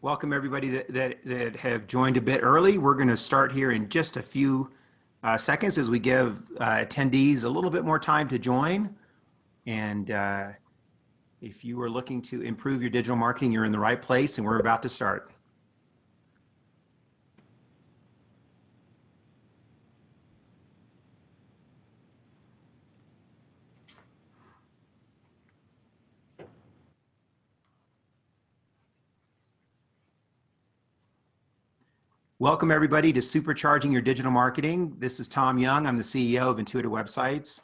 Welcome everybody that have joined a bit early. We're going to start here in just a few seconds as we give attendees a little bit more time to join. And if you are looking to improve your digital marketing, you're in the right place, and we're about to start. Welcome everybody to Supercharging Your Digital Marketing. This is Tom Young. I'm the CEO of Intuitive Websites,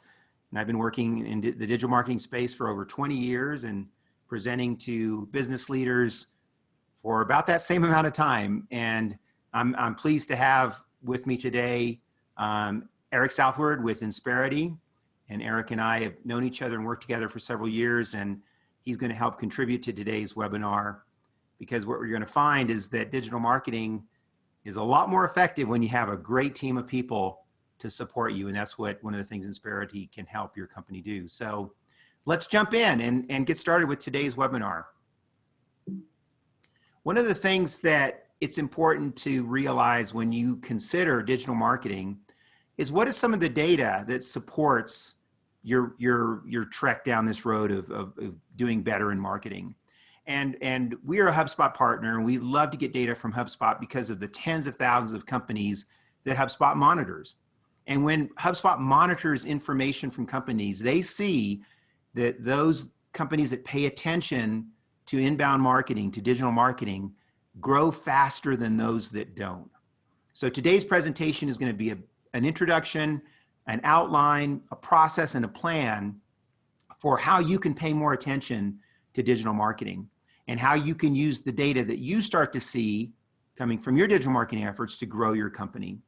and I've been working in the digital marketing space for over 20 years and presenting to business leaders for about that same amount of time. And I'm pleased to have with me today Eric Southward with Insperity. And Eric and I have known each other and worked together for several years, and he's going to help contribute to today's webinar, because what we're going to find is that digital marketing is a lot more effective when you have a great team of people to support you. And that's what one of the things Insperity can help your company do. So let's jump in and get started with today's webinar. One of the things that it's important to realize when you consider digital marketing is, what is some of the data that supports your trek down this road of doing better in marketing? And we are a HubSpot partner, and we love to get data from HubSpot because of the tens of thousands of companies that HubSpot monitors. And when HubSpot monitors information from companies, they see that those companies that pay attention to inbound marketing, to digital marketing, grow faster than those that don't. So today's presentation is going to be an introduction, an outline, a process, and a plan for how you can pay more attention to digital marketing, and how you can use the data that you start to see coming from your digital marketing efforts to grow your company.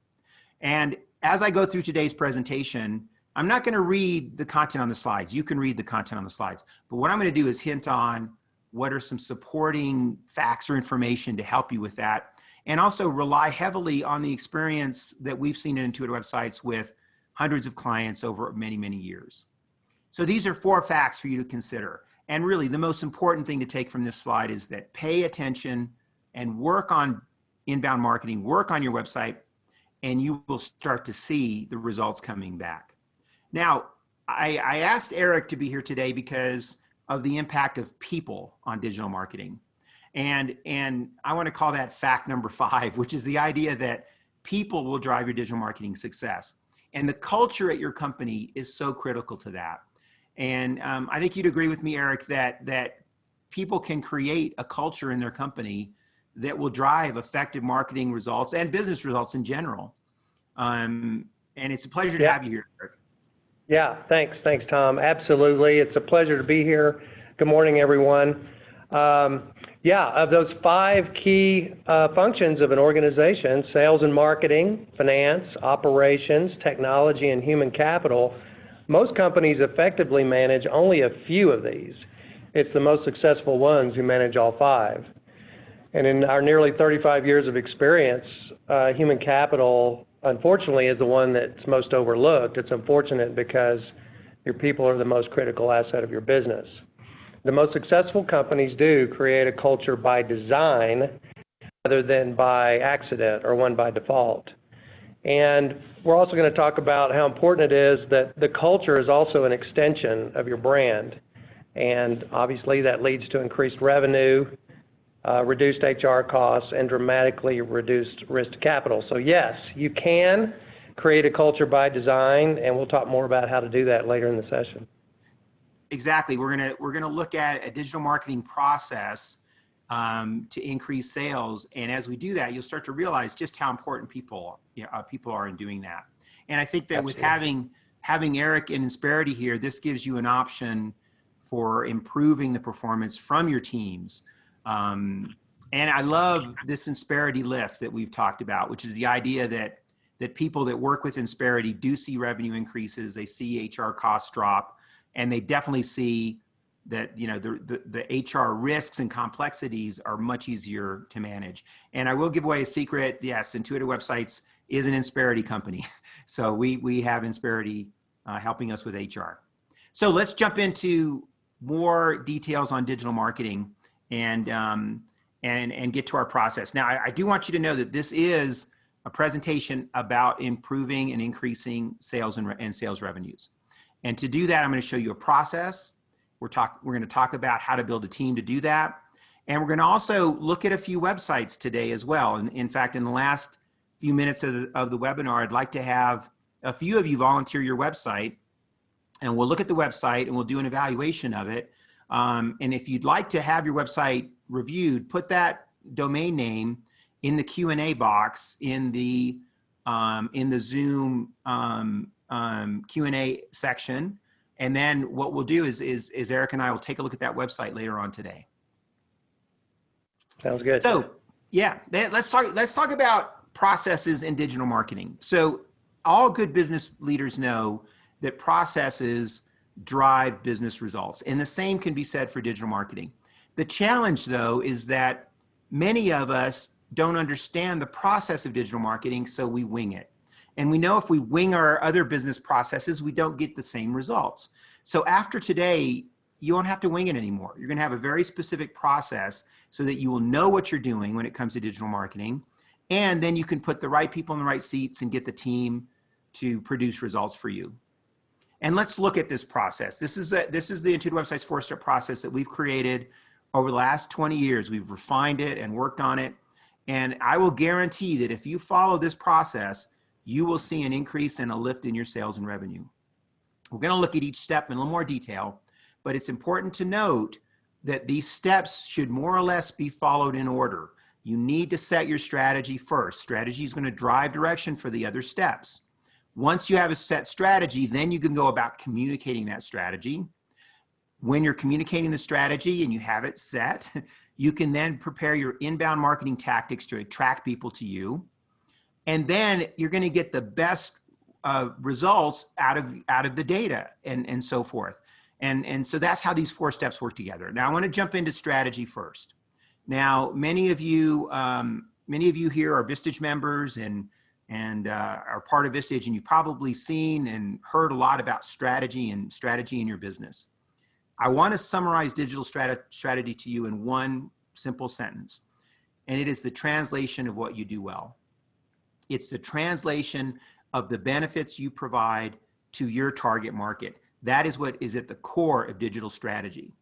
And as I go through today's presentation, I'm not going to read the content on the slides. You can read the content on the slides. But what I'm going to do is hint on what are some supporting facts or information to help you with that, and also rely heavily on the experience that we've seen in Intuitive Websites with hundreds of clients over many, many years. So these are 4 facts for you to consider. And really, the most important thing to take from this slide is that pay attention and work on inbound marketing, work on your website, and you will start to see the results coming back. Now, I asked Eric to be here today because of the impact of people on digital marketing. And I want to call that fact number 5, which is the idea that people will drive your digital marketing success. And the culture at your company is so critical to that. And I think you'd agree with me, Eric, that people can create a culture in their company that will drive effective marketing results and business results in general. And it's a pleasure to have you here, Eric. Yeah, thanks, Tom. Absolutely, it's a pleasure to be here. Good morning, everyone. Of those 5 key functions of an organization: sales and marketing, finance, operations, technology, and human capital, most companies effectively manage only a few of these. It's the most successful ones who manage all 5. And in our nearly 35 years of experience, human capital, unfortunately, is the one that's most overlooked. It's unfortunate because your people are the most critical asset of your business. The most successful companies do create a culture by design rather than by accident or one by default. And we're also going to talk about how important it is that the culture is also an extension of your brand. And obviously that leads to increased revenue, reduced HR costs, and dramatically reduced risk to capital. So yes, you can create a culture by design, and we'll talk more about how to do that later in the session. Exactly. We're gonna look at a digital marketing process to increase sales, and as we do that, you'll start to realize just how important people are in doing that. And I think that Absolutely. With having Eric and Insperity here, this gives you an option for improving the performance from your teams. And I love this Insperity lift that we've talked about, which is the idea that people that work with Insperity do see revenue increases, they see HR costs drop, and they definitely see that the HR risks and complexities are much easier to manage. And I will give away a secret. Yes, Intuitive Websites is an Insperity company. So we have Insperity helping us with HR. So let's jump into more details on digital marketing. And and get to our process. Now, I do want you to know that this is a presentation about improving and increasing sales and sales revenues. And to do that, I'm going to show you a process. We're going to talk about how to build a team to do that. And we're going to also look at a few websites today as well. And in fact, in the last few minutes of the webinar, I'd like to have a few of you volunteer your website, and we'll look at the website and we'll do an evaluation of it. And if you'd like to have your website reviewed, put that domain name in the Q&A box in the Zoom Q&A section. And then what we'll do is Eric and I will take a look at that website later on today. Sounds good. So yeah, let's talk about processes in digital marketing. So all good business leaders know that processes drive business results, and the same can be said for digital marketing. The challenge, though, is that many of us don't understand the process of digital marketing, so we wing it. And we know if we wing our other business processes, we don't get the same results. So after today, you won't have to wing it anymore. You're going to have a very specific process so that you will know what you're doing when it comes to digital marketing. And then you can put the right people in the right seats and get the team to produce results for you. And let's look at this process. This is the Untitled Websites 4-step process that we've created over the last 20 years. We've refined it and worked on it. And I will guarantee that if you follow this process, you will see an increase and a lift in your sales and revenue. We're going to look at each step in a little more detail, but it's important to note that these steps should more or less be followed in order. You need to set your strategy first. Strategy is going to drive direction for the other steps. Once you have a set strategy, then you can go about communicating that strategy. When you're communicating the strategy and you have it set, you can then prepare your inbound marketing tactics to attract people to you. And then you're going to get the best results out of the data and so forth. And so that's how these 4 steps work together. Now I want to jump into strategy first. Now, many of you here are Vistage members and are part of Vistage, and you've probably seen and heard a lot about strategy in your business. I want to summarize digital strategy to you in one simple sentence, and it is the translation of what you do well. It's the translation of the benefits you provide to your target market. That is what is at the core of digital strategy.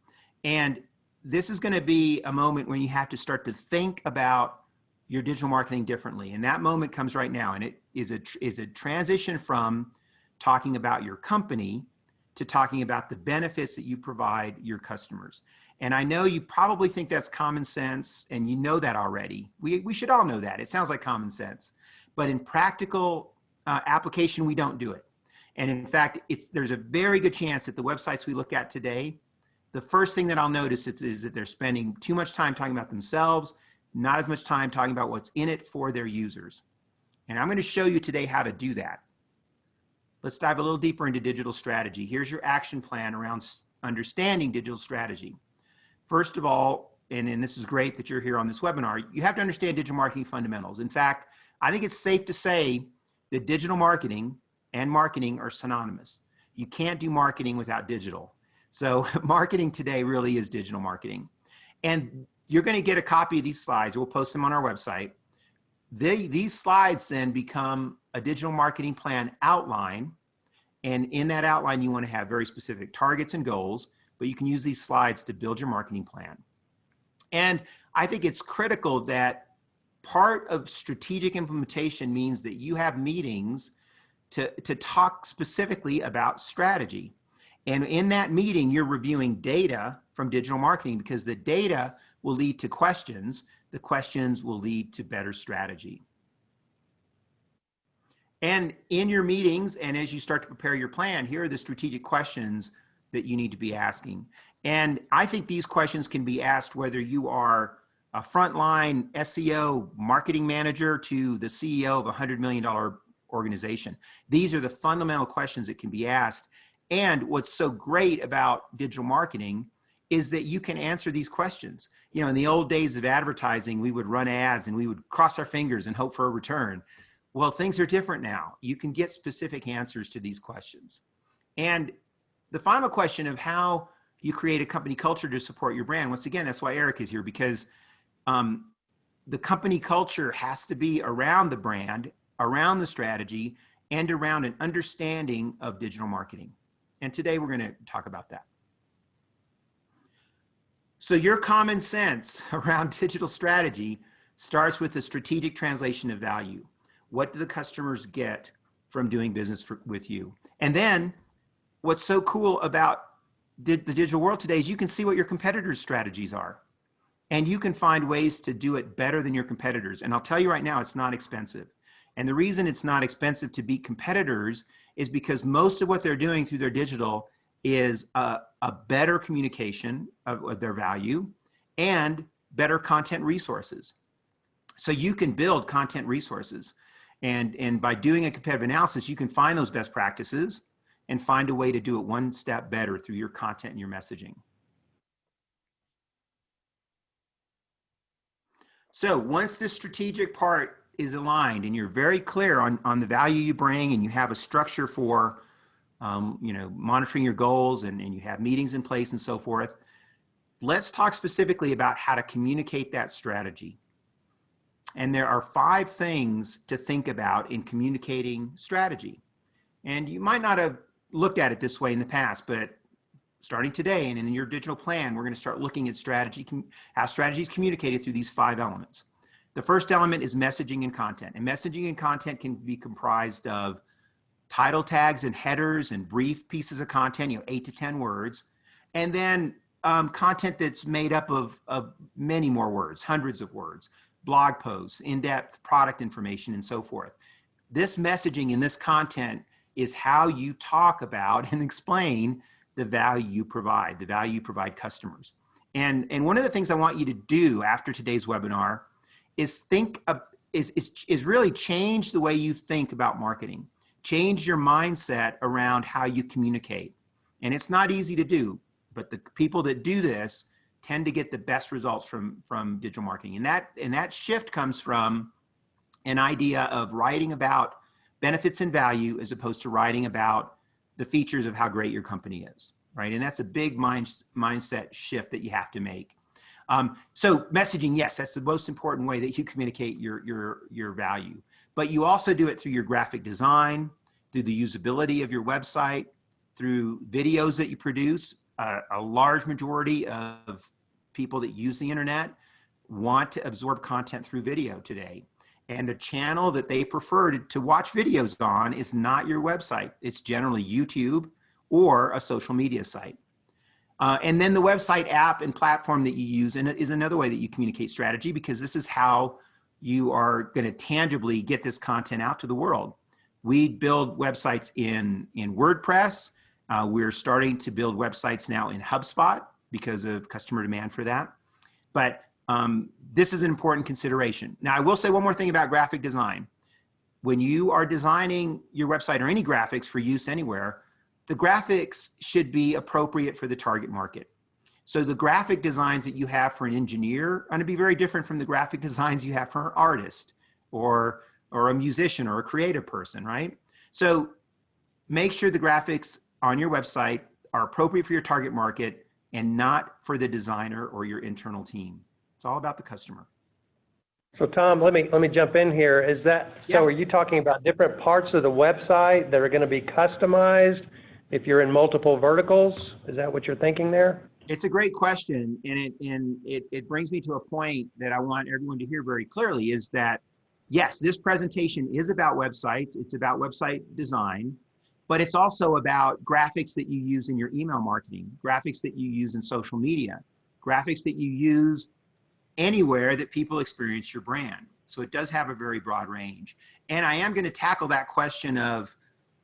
And this is going to be a moment when you have to start to think about your digital marketing differently. And that moment comes right now. And it is a transition from talking about your company to talking about the benefits that you provide your customers. And I know you probably think that's common sense, and you know that already. We should all know that. It sounds like common sense. But in practical application, we don't do it. And in fact, there's a very good chance that the websites we look at today, the first thing that I'll notice is that they're spending too much time talking about themselves, not as much time talking about what's in it for their users. And I'm going to show you today how to do that. Let's dive a little deeper into digital strategy. Here's your action plan around understanding digital strategy. First of all, and this is great that you're here on this webinar, you have to understand digital marketing fundamentals. In fact, I think it's safe to say that digital marketing and marketing are synonymous. You can't do marketing without digital. So marketing today really is digital marketing. And you're going to get a copy of these slides. We'll post them on our website. These slides then become a digital marketing plan outline. And in that outline, you want to have very specific targets and goals, but you can use these slides to build your marketing plan. And I think it's critical that part of strategic implementation means that you have meetings to talk specifically about strategy. And in that meeting, you're reviewing data from digital marketing, because the data will lead to questions. The questions will lead to better strategy. And in your meetings, and as you start to prepare your plan, here are the strategic questions that you need to be asking. And I think these questions can be asked whether you are a frontline SEO marketing manager to the CEO of a $100 million organization. These are the fundamental questions that can be asked. And what's so great about digital marketing is that you can answer these questions. You know, in the old days of advertising, we would run ads and we would cross our fingers and hope for a return. Well, things are different now. You can get specific answers to these questions. And the final question of how you create a company culture to support your brand, once again, that's why Eric is here, because The company culture has to be around the brand, around the strategy, and around an understanding of digital marketing. And today we're going to talk about that. So your common sense around digital strategy starts with the strategic translation of value. What do the customers get from doing business with you? And then what's so cool about the digital world today is you can see what your competitors' strategies are. And you can find ways to do it better than your competitors. And I'll tell you right now, it's not expensive. And the reason it's not expensive to beat competitors is because most of what they're doing through their digital is a better communication of their value and better content resources. So you can build content resources. And by doing a competitive analysis, you can find those best practices and find a way to do it one step better through your content and your messaging. So once this strategic part is aligned and you're very clear on the value you bring and you have a structure for monitoring your goals and you have meetings in place and so forth, let's talk specifically about how to communicate that strategy. And there are 5 things to think about in communicating strategy. And you might not have looked at it this way in the past, but starting today and in your digital plan, we're going to start looking at strategy, how strategy is communicated through these 5 elements. The first element is messaging and content. And messaging and content can be comprised of title tags and headers and brief pieces of content, 8 to 10 words. And then content that's made up of many more words, hundreds of words, blog posts, in-depth product information, and so forth. This messaging and this content is how you talk about and explain the value you provide customers. And one of the things I want you to do after today's webinar is is really change the way you think about marketing. Change your mindset around how you communicate. And it's not easy to do, but the people that do this tend to get the best results from digital marketing. And that shift comes from an idea of writing about benefits and value as opposed to writing about the features of how great your company is, right? And that's a big mindset shift that you have to make. So messaging, yes, that's the most important way that you communicate your value. But you also do it through your graphic design, through the usability of your website, through videos that you produce. A large majority of people that use the internet want to absorb content through video today. And the channel that they prefer to watch videos on is not your website. It's generally YouTube or a social media site. And then the website app and platform that you use is another way that you communicate strategy, because this is how you are going to tangibly get this content out to the world. We build websites in WordPress. We're starting to build websites now in HubSpot because of customer demand for that. But this is an important consideration. Now, I will say one more thing about graphic design. When you are designing your website or any graphics for use anywhere, the graphics should be appropriate for the target market. So the graphic designs that you have for an engineer are going to be very different from the graphic designs you have for an artist or a musician or a creative person, right? So make sure the graphics on your website are appropriate for your target market and not for the designer or your internal team. It's all about the customer. So Tom, let me jump in here. Is that, Yeah. So are you talking about different parts of the website that are going to be customized if you're in multiple verticals? Is that what you're thinking there? It's a great question, and it brings me to a point that I want everyone to hear very clearly, is that, yes, this presentation is about websites. It's about website design, but it's also about graphics that you use in your email marketing, graphics that you use in social media, graphics that you use anywhere that people experience your brand. So it does have a very broad range. And I am going to tackle that question of,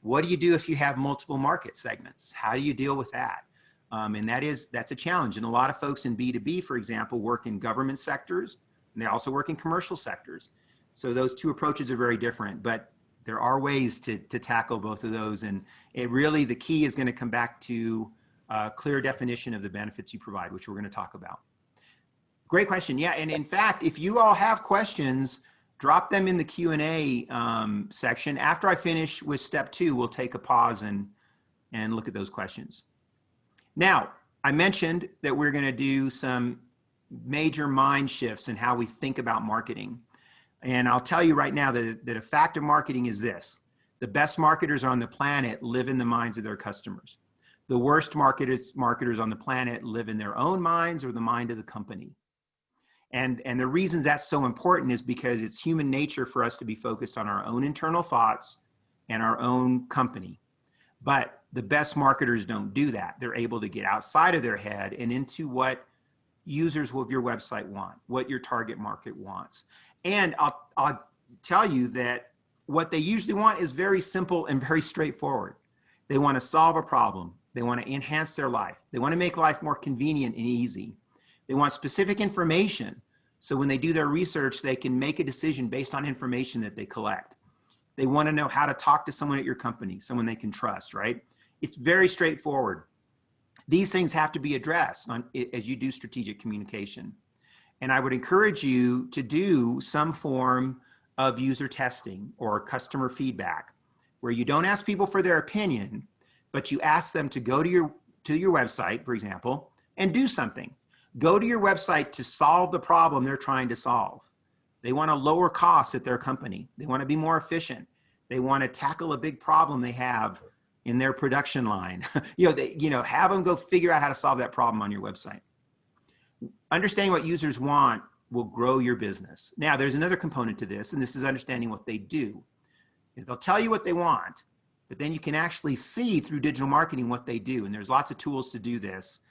what do you do if you have multiple market segments? How do you deal with that? And that's a challenge. And a lot of folks in B2B, for example, work in government sectors, and they also work in commercial sectors. So those two approaches are very different, but there are ways to tackle both of those. And the key is going to come back to a clear definition of the benefits you provide, which we're going to talk about. Great question. Yeah, and in fact, if you all have questions, drop them in the Q&A section. After I finish with step 2, we'll take a pause and look at those questions. Now, I mentioned that we're going to do some major mind shifts in how we think about marketing. And I'll tell you right now that a fact of marketing is this: the best marketers on the planet live in the minds of their customers. The worst marketers on the planet live in their own minds or the mind of the company. And the reasons that's so important is because it's human nature for us to be focused on our own internal thoughts and our own company. But the best marketers don't do that. They're able to get outside of their head and into what users of your website want, what your target market wants. And I'll tell you that what they usually want is very simple and very straightforward. They want to solve a problem. They want to enhance their life. They want to make life more convenient and easy. They want specific information, so when they do their research, they can make a decision based on information that they collect. They want to know how to talk to someone at your company, someone they can trust, right? It's very straightforward. These things have to be addressed as you do strategic communication. And I would encourage you to do some form of user testing or customer feedback, where you don't ask people for their opinion, but you ask them to go to your website, for example, and do something. Go to your website to solve the problem they're trying to solve. They want to lower costs at their company. They want to be more efficient. They want to tackle a big problem they have in their production line. Have them go figure out how to solve that problem on your website. Understanding what users want will grow your business. Now, there's another component to this, and this is understanding what they do. They'll tell you what they want, but then you can actually see through digital marketing what they do. And there's lots of tools to do this.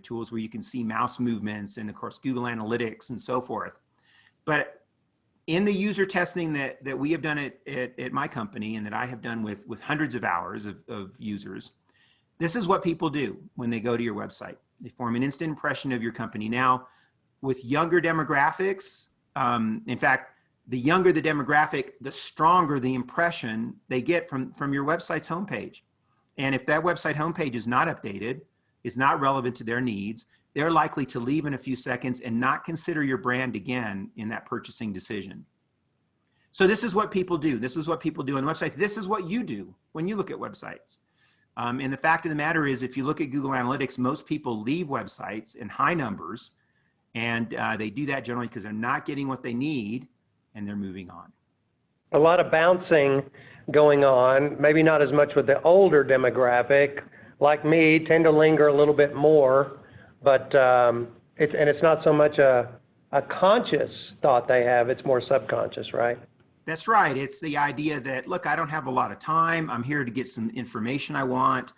Tools where you can see mouse movements and, of course, Google Analytics and so forth. But in the user testing that we have done at my company and that I have done with hundreds of hours of users, this is what people do when they go to your website. They form an instant impression of your company. Now, with younger demographics, in fact, the younger the demographic, the stronger the impression they get from your website's homepage. And if that website homepage is not updated, is not relevant to their needs, they're likely to leave in a few seconds and not consider your brand again in that purchasing decision. So this is what people do. This is what people do on websites. This is what you do when you look at websites. And the fact of the matter is, if you look at Google Analytics, most people leave websites in high numbers, and they do that generally because they're not getting what they need and they're moving on. A lot of bouncing going on, maybe not as much with the older demographic, like me, tend to linger a little bit more, but it's not so much a conscious thought they have, it's more subconscious, right? That's right. It's the idea that, look, I don't have a lot of time. I'm here to get some information I want.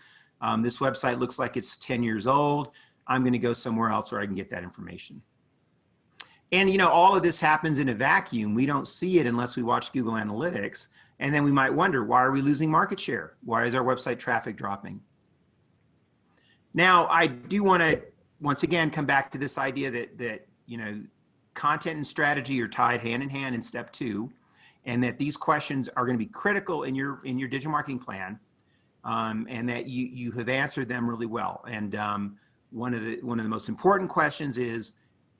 This website looks like it's 10 years old. I'm going to go somewhere else where I can get that information. And, all of this happens in a vacuum. We don't see it unless we watch Google Analytics. And then we might wonder, why are we losing market share? Why is our website traffic dropping? Now, I do want to, once again, come back to this idea that content and strategy are tied hand in hand in step 2, and that these questions are going to be critical in your digital marketing plan, and that you have answered them really well. And one of the most important questions is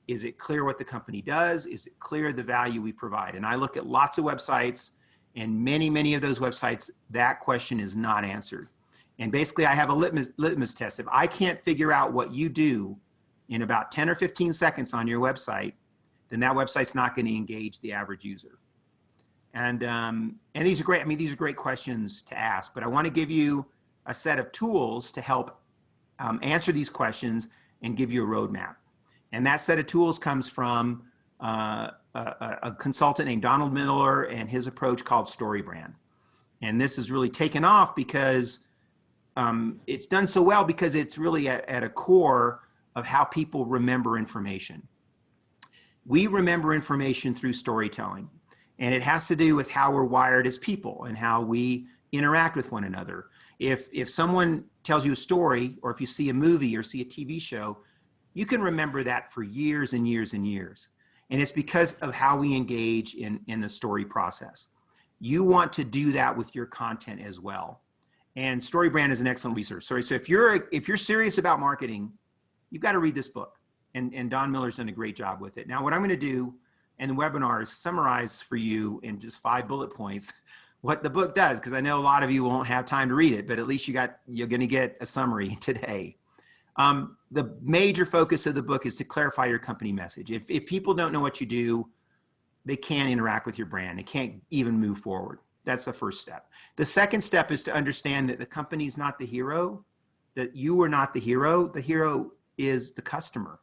it clear what the company does? Is it clear the value we provide? And I look at lots of websites, and many of those websites, that question is not answered. And basically, I have a litmus test. If I can't figure out what you do in about 10 or 15 seconds on your website, then that website's not going to engage the average user. And these are great. I mean, these are great questions to ask. But I want to give you a set of tools to help answer these questions and give you a roadmap. And that set of tools comes from a consultant named Donald Miller and his approach called StoryBrand. And this has really taken off because it's done so well because it's really at a core of how people remember information. We remember information through storytelling, and it has to do with how we're wired as people and how we interact with one another. If someone tells you a story, or if you see a movie or see a TV show, you can remember that for years and years and years. And it's because of how we engage in the story process. You want to do that with your content as well. And StoryBrand is an excellent resource. So if you're serious about marketing, you've got to read this book. And Don Miller's done a great job with it. Now, what I'm going to do in the webinar is summarize for you in just 5 bullet points what the book does, because I know a lot of you won't have time to read it, but at least you're going to get a summary today. The major focus of the book is to clarify your company message. If people don't know what you do, they can't interact with your brand. They can't even move forward. That's the first step. The second step is to understand that the company's not the hero, that you are not the hero. The hero is the customer.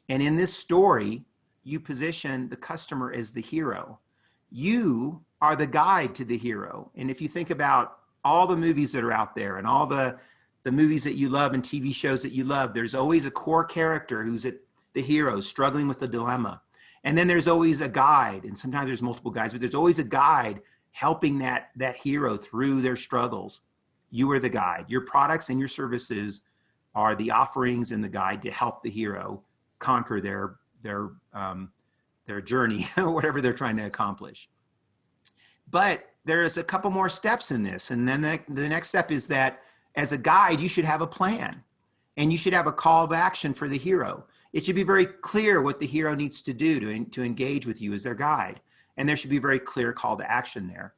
And in this story, you position the customer as the hero. You are the guide to the hero. And if you think about all the movies that are out there and all the movies that you love and TV shows that you love, there's always a core character who's the hero struggling with the dilemma. And then there's always a guide, and sometimes there's multiple guides, but there's always a guide helping that hero through their struggles. You are the guide. Your products and your services are the offerings and the guide to help the hero conquer their journey, whatever they're trying to accomplish. But there's a couple more steps in this. And then the next step is that as a guide, you should have a plan and you should have a call to action for the hero. It should be very clear what the hero needs to do to engage with you as their guide. And there should be a very clear call to action there.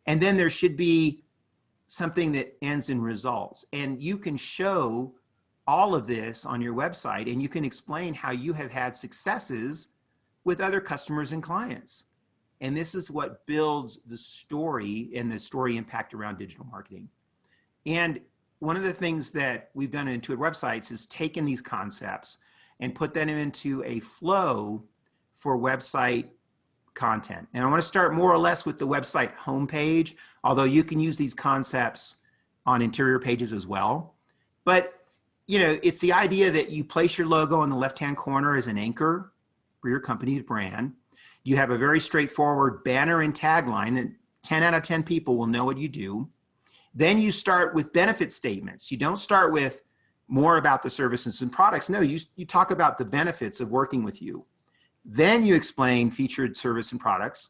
And then there should be something that ends in results. And you can show all of this on your website, and you can explain how you have had successes with other customers and clients. And this is what builds the story and the story impact around digital marketing. And one of the things that we've done in Intuitive Websites is taken these concepts and put them into a flow for website content. And I want to start more or less with the website homepage, although you can use these concepts on interior pages as well. But it's the idea that you place your logo in the left-hand corner as an anchor for your company's brand. You have a very straightforward banner and tagline that 10 out of 10 people will know what you do. Then you start with benefit statements. You don't start with more about the services and products. No, you talk about the benefits of working with you. Then you explain featured service and products.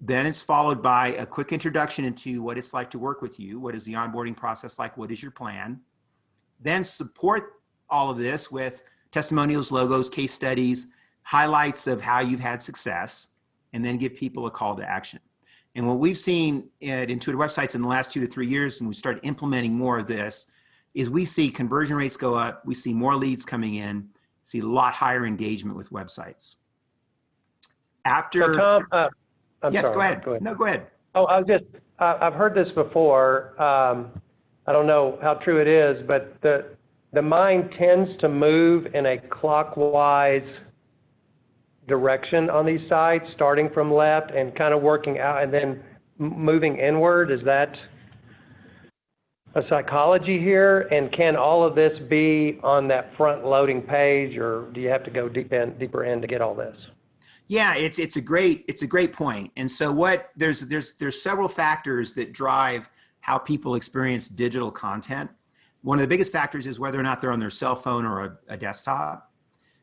Then it's followed by a quick introduction into what it's like to work with you. What is the onboarding process like? What is your plan? Then support all of this with testimonials, logos, case studies, highlights of how you've had success, and then give people a call to action. And what we've seen at Intuitive Websites in the last 2 to 3 years, and we started implementing more of this, is we see conversion rates go up, we see more leads coming in, see a lot higher engagement with websites. After, so Tom, yes, sorry. Go ahead. Go ahead. No, go ahead. Oh, I've heard this before. I don't know how true it is, but the mind tends to move in a clockwise direction on these sites, starting from left and kind of working out and then moving inward. Is that a psychology here? And can all of this be on that front loading page, or do you have to go deeper in to get all this? Yeah, it's a great point. And so there's several factors that drive how people experience digital content. One of the biggest factors is whether or not they're on their cell phone or a desktop.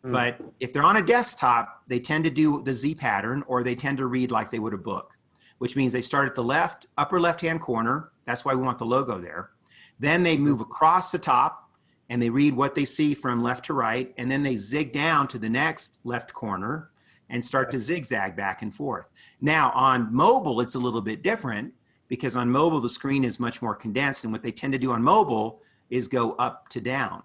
But if they're on a desktop, they tend to do the Z pattern, or they tend to read like they would a book, which means they start at the upper left-hand corner. That's why we want the logo there. Then they move across the top and they read what they see from left to right. And then they zig down to the next left corner and start to zigzag back and forth. Now on mobile, it's a little bit different, because on mobile, the screen is much more condensed. And what they tend to do on mobile is go up to down.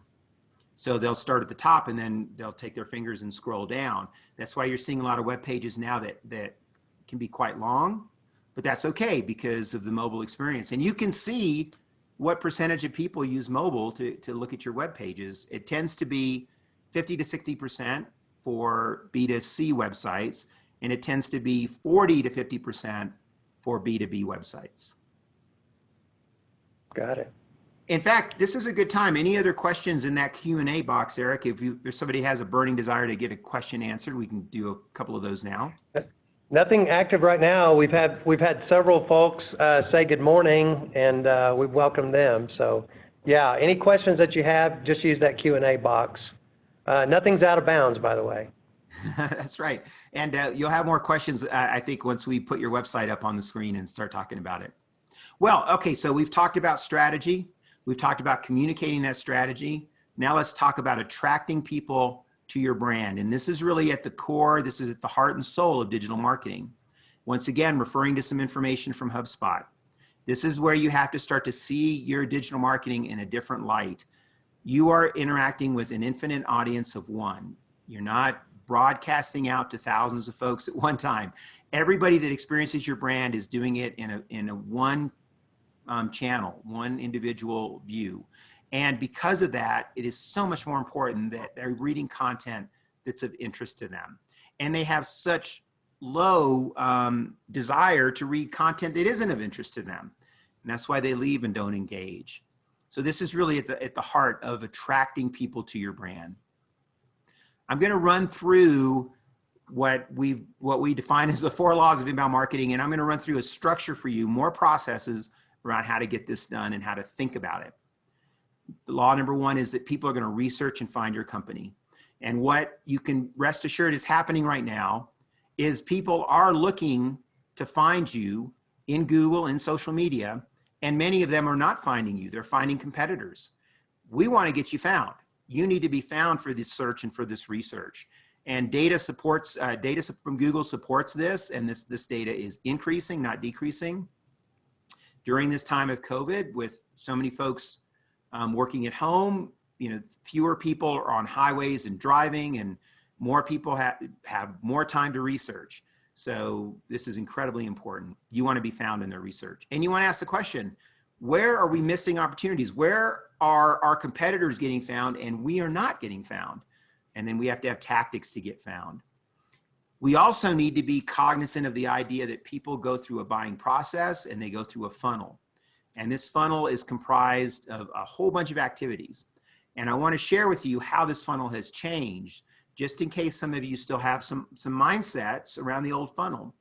So they'll start at the top and then they'll take their fingers and scroll down. That's why you're seeing a lot of web pages now that can be quite long, but that's okay because of the mobile experience. And you can see what percentage of people use mobile to look at your web pages. It tends to be 50 to 60% for B2C websites, and it tends to be 40 to 50% for B2B websites. Got it. In fact, this is a good time. Any other questions in that Q&A box, Eric? If somebody has a burning desire to get a question answered, we can do a couple of those now. Nothing active right now. We've had several folks say good morning, and we've welcomed them. So, yeah, any questions that you have, just use that Q&A box. Nothing's out of bounds, by the way. That's right. And you'll have more questions, I think, once we put your website up on the screen and start talking about it. Well, okay, so we've talked about strategy. We've talked about communicating that strategy. Now let's talk about attracting people to your brand. And this is really at the core, this is at the heart and soul of digital marketing. Once again, referring to some information from HubSpot. This is where you have to start to see your digital marketing in a different light. You are interacting with an infinite audience of one. You're not broadcasting out to thousands of folks at one time. Everybody that experiences your brand is doing it in a one channel, one individual view. And because of that, it is so much more important that they're reading content that's of interest to them. And they have such low desire to read content that isn't of interest to them. And that's why they leave and don't engage. So this is really at the heart of attracting people to your brand. I'm going to run through what we define as the 4 laws of inbound marketing, and I'm going to run through a structure for you, more processes around how to get this done and how to think about it. The law number 1 is that people are going to research and find your company. And what you can rest assured is happening right now is people are looking to find you in Google and social media, and many of them are not finding you. They're finding competitors. We want to get you found. You need to be found for this search and for this research. And data supports, data from Google supports this, and this data is increasing, not decreasing. During this time of COVID, with so many folks working at home, fewer people are on highways and driving, and more people have more time to research. So this is incredibly important. You want to be found in their research. And you want to ask the question, where are we missing opportunities? Where are our competitors getting found and we are not getting found? And then we have to have tactics to get found. We also need to be cognizant of the idea that people go through a buying process and they go through a funnel. And this funnel is comprised of a whole bunch of activities. And I want to share with you how this funnel has changed, just in case some of you still have some mindsets around the old funnel.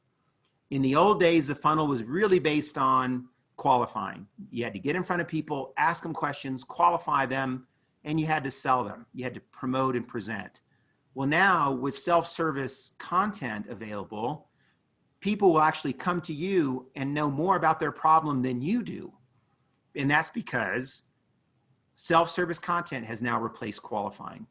In the old days, the funnel was really based on qualifying. You had to get in front of people, ask them questions, qualify them, and you had to sell them. You had to promote and present. Well, now with self-service content available, people will actually come to you and know more about their problem than you do. And that's because self-service content has now replaced qualifying.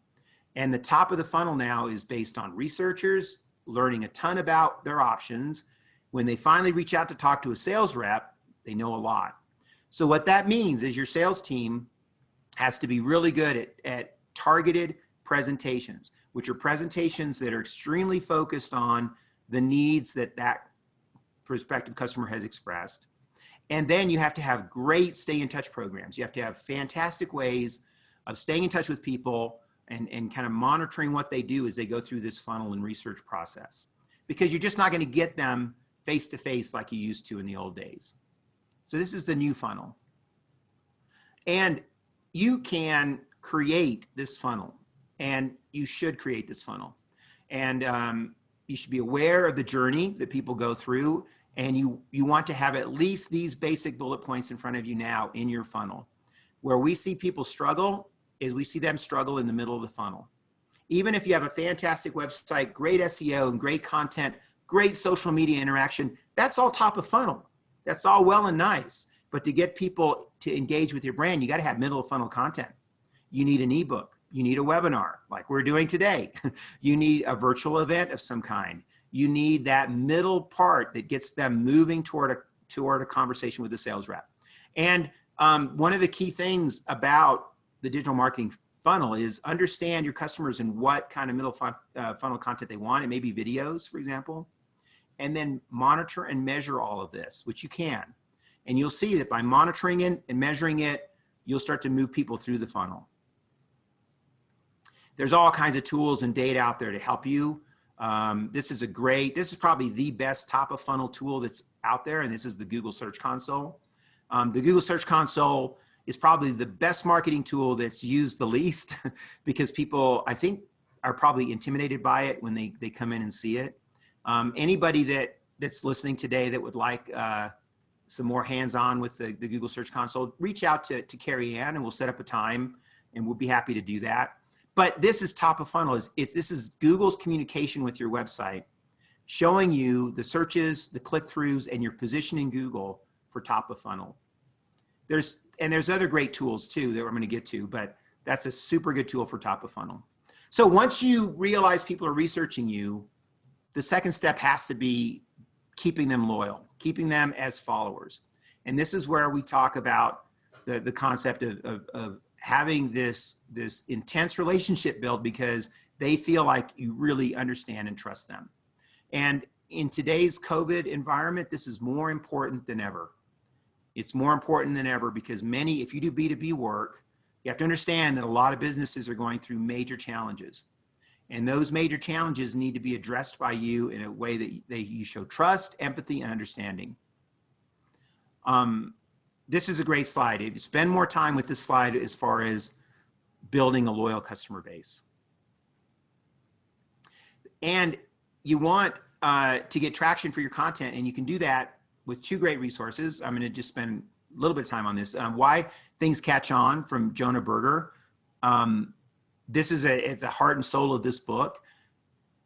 And the top of the funnel now is based on researchers learning a ton about their options. When they finally reach out to talk to a sales rep, they know a lot. So what that means is your sales team has to be really good at targeted presentations, which are presentations that are extremely focused on the needs that prospective customer has expressed. And then you have to have great stay in touch programs. You have to have fantastic ways of staying in touch with people and kind of monitoring what they do as they go through this funnel and research process. Because you're just not going to get them face to face like you used to in the old days. So this is the new funnel. And you can create this funnel, and you should create this funnel. And you should be aware of the journey that people go through, and you want to have at least these basic bullet points in front of you now in your funnel. Where we see people struggle is we see them struggle in the middle of the funnel. Even if you have a fantastic website, great SEO and great content, great social media interaction, that's all top of funnel. That's all well and nice. But to get people to engage with your brand, you got to have middle of funnel content. You need an ebook. You need a webinar like we're doing today. You need a virtual event of some kind. You need that middle part that gets them moving toward a conversation with the sales rep. And one of the key things about the digital marketing funnel is understand your customers and what kind of middle funnel content they want. It may be videos, for example, and then monitor and measure all of this, which you can. And you'll see that by monitoring it and measuring it, you'll start to move people through the funnel. There's all kinds of tools and data out there to help you. This is probably the best top of funnel tool that's out there, and this is the Google Search Console. The Google Search Console is probably the best marketing tool that's used the least because people, I think, are probably intimidated by it when they come in and see it. Anybody that's listening today that would like some more hands-on with the Google Search Console, reach out to Carrie Ann and we'll set up a time and we'll be happy to do that. But this is top of funnel. This is Google's communication with your website, showing you the searches, the click-throughs, and your position in Google for top of funnel. There's other great tools too that I'm going to get to, but that's a super good tool for top of funnel. So once you realize people are researching you, the second step has to be keeping them loyal, keeping them as followers. And this is where we talk about the concept of having this intense relationship built because they feel like you really understand and trust them. And in today's COVID environment, this is more important than ever. It's more important than ever because if you do B2B work, you have to understand that a lot of businesses are going through major challenges. And those major challenges need to be addressed by you in a way that you show trust, empathy, and understanding. This is a great slide. Spend more time with this slide as far as building a loyal customer base. And you want to get traction for your content, and you can do that with two great resources. I'm going to just spend a little bit of time on this. Why Things Catch On from Jonah Berger. This is at the heart and soul of this book.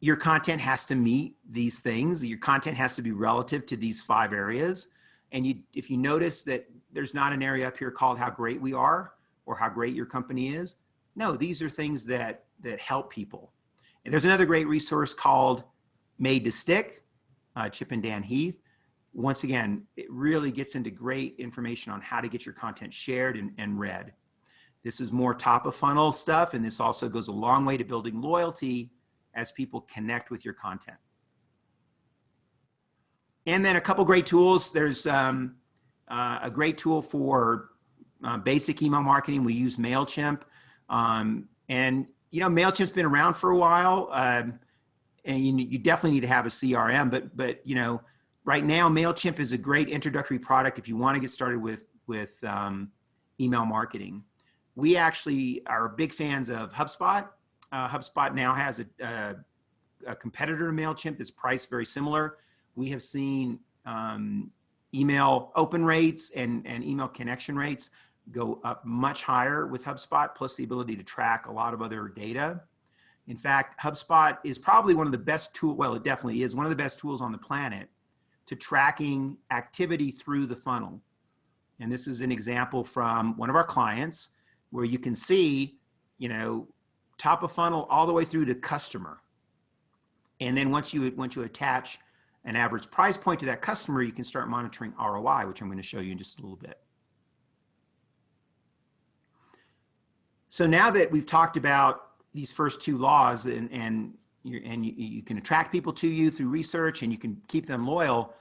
Your content has to meet these things. Your content has to be relative to these 5 areas. And if you notice that there's not an area up here called how great we are or how great your company is, no, these are things that help people. And there's another great resource called Made to Stick, Chip and Dan Heath. Once again, it really gets into great information on how to get your content shared and read. This is more top of funnel stuff, and this also goes a long way to building loyalty as people connect with your content. And then a couple great tools. There's a great tool for basic email marketing. We use MailChimp. And MailChimp's been around for a while. And you definitely need to have a CRM, but right now MailChimp is a great introductory product if you want to get started with email marketing. We actually are big fans of HubSpot. HubSpot now has a competitor to MailChimp that's priced very similar. We have seen email open rates and email connection rates go up much higher with HubSpot, plus the ability to track a lot of other data. In fact, HubSpot is probably one of the best tools, well, it definitely is one of the best tools on the planet to tracking activity through the funnel. And this is an example from one of our clients where you can see, top of funnel all the way through to customer. And then once you attach an average price point to that customer, you can start monitoring ROI, which I'm going to show you in just a little bit. So now that we've talked about these first 2 laws and you can attract people to you through research and you can keep them loyal,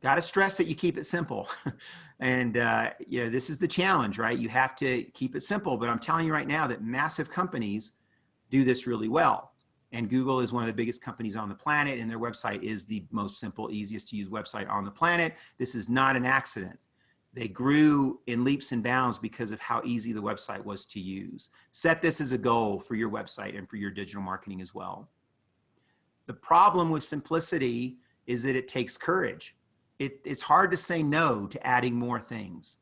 got to stress that you keep it simple. And this is the challenge, right? You have to keep it simple, but I'm telling you right now that massive companies do this really well. And Google is one of the biggest companies on the planet, and their website is the most simple, easiest to use website on the planet. This is not an accident. They grew in leaps and bounds because of how easy the website was to use. Set this as a goal for your website and for your digital marketing as well. The problem with simplicity is that it takes courage. It's hard to say no to adding more things,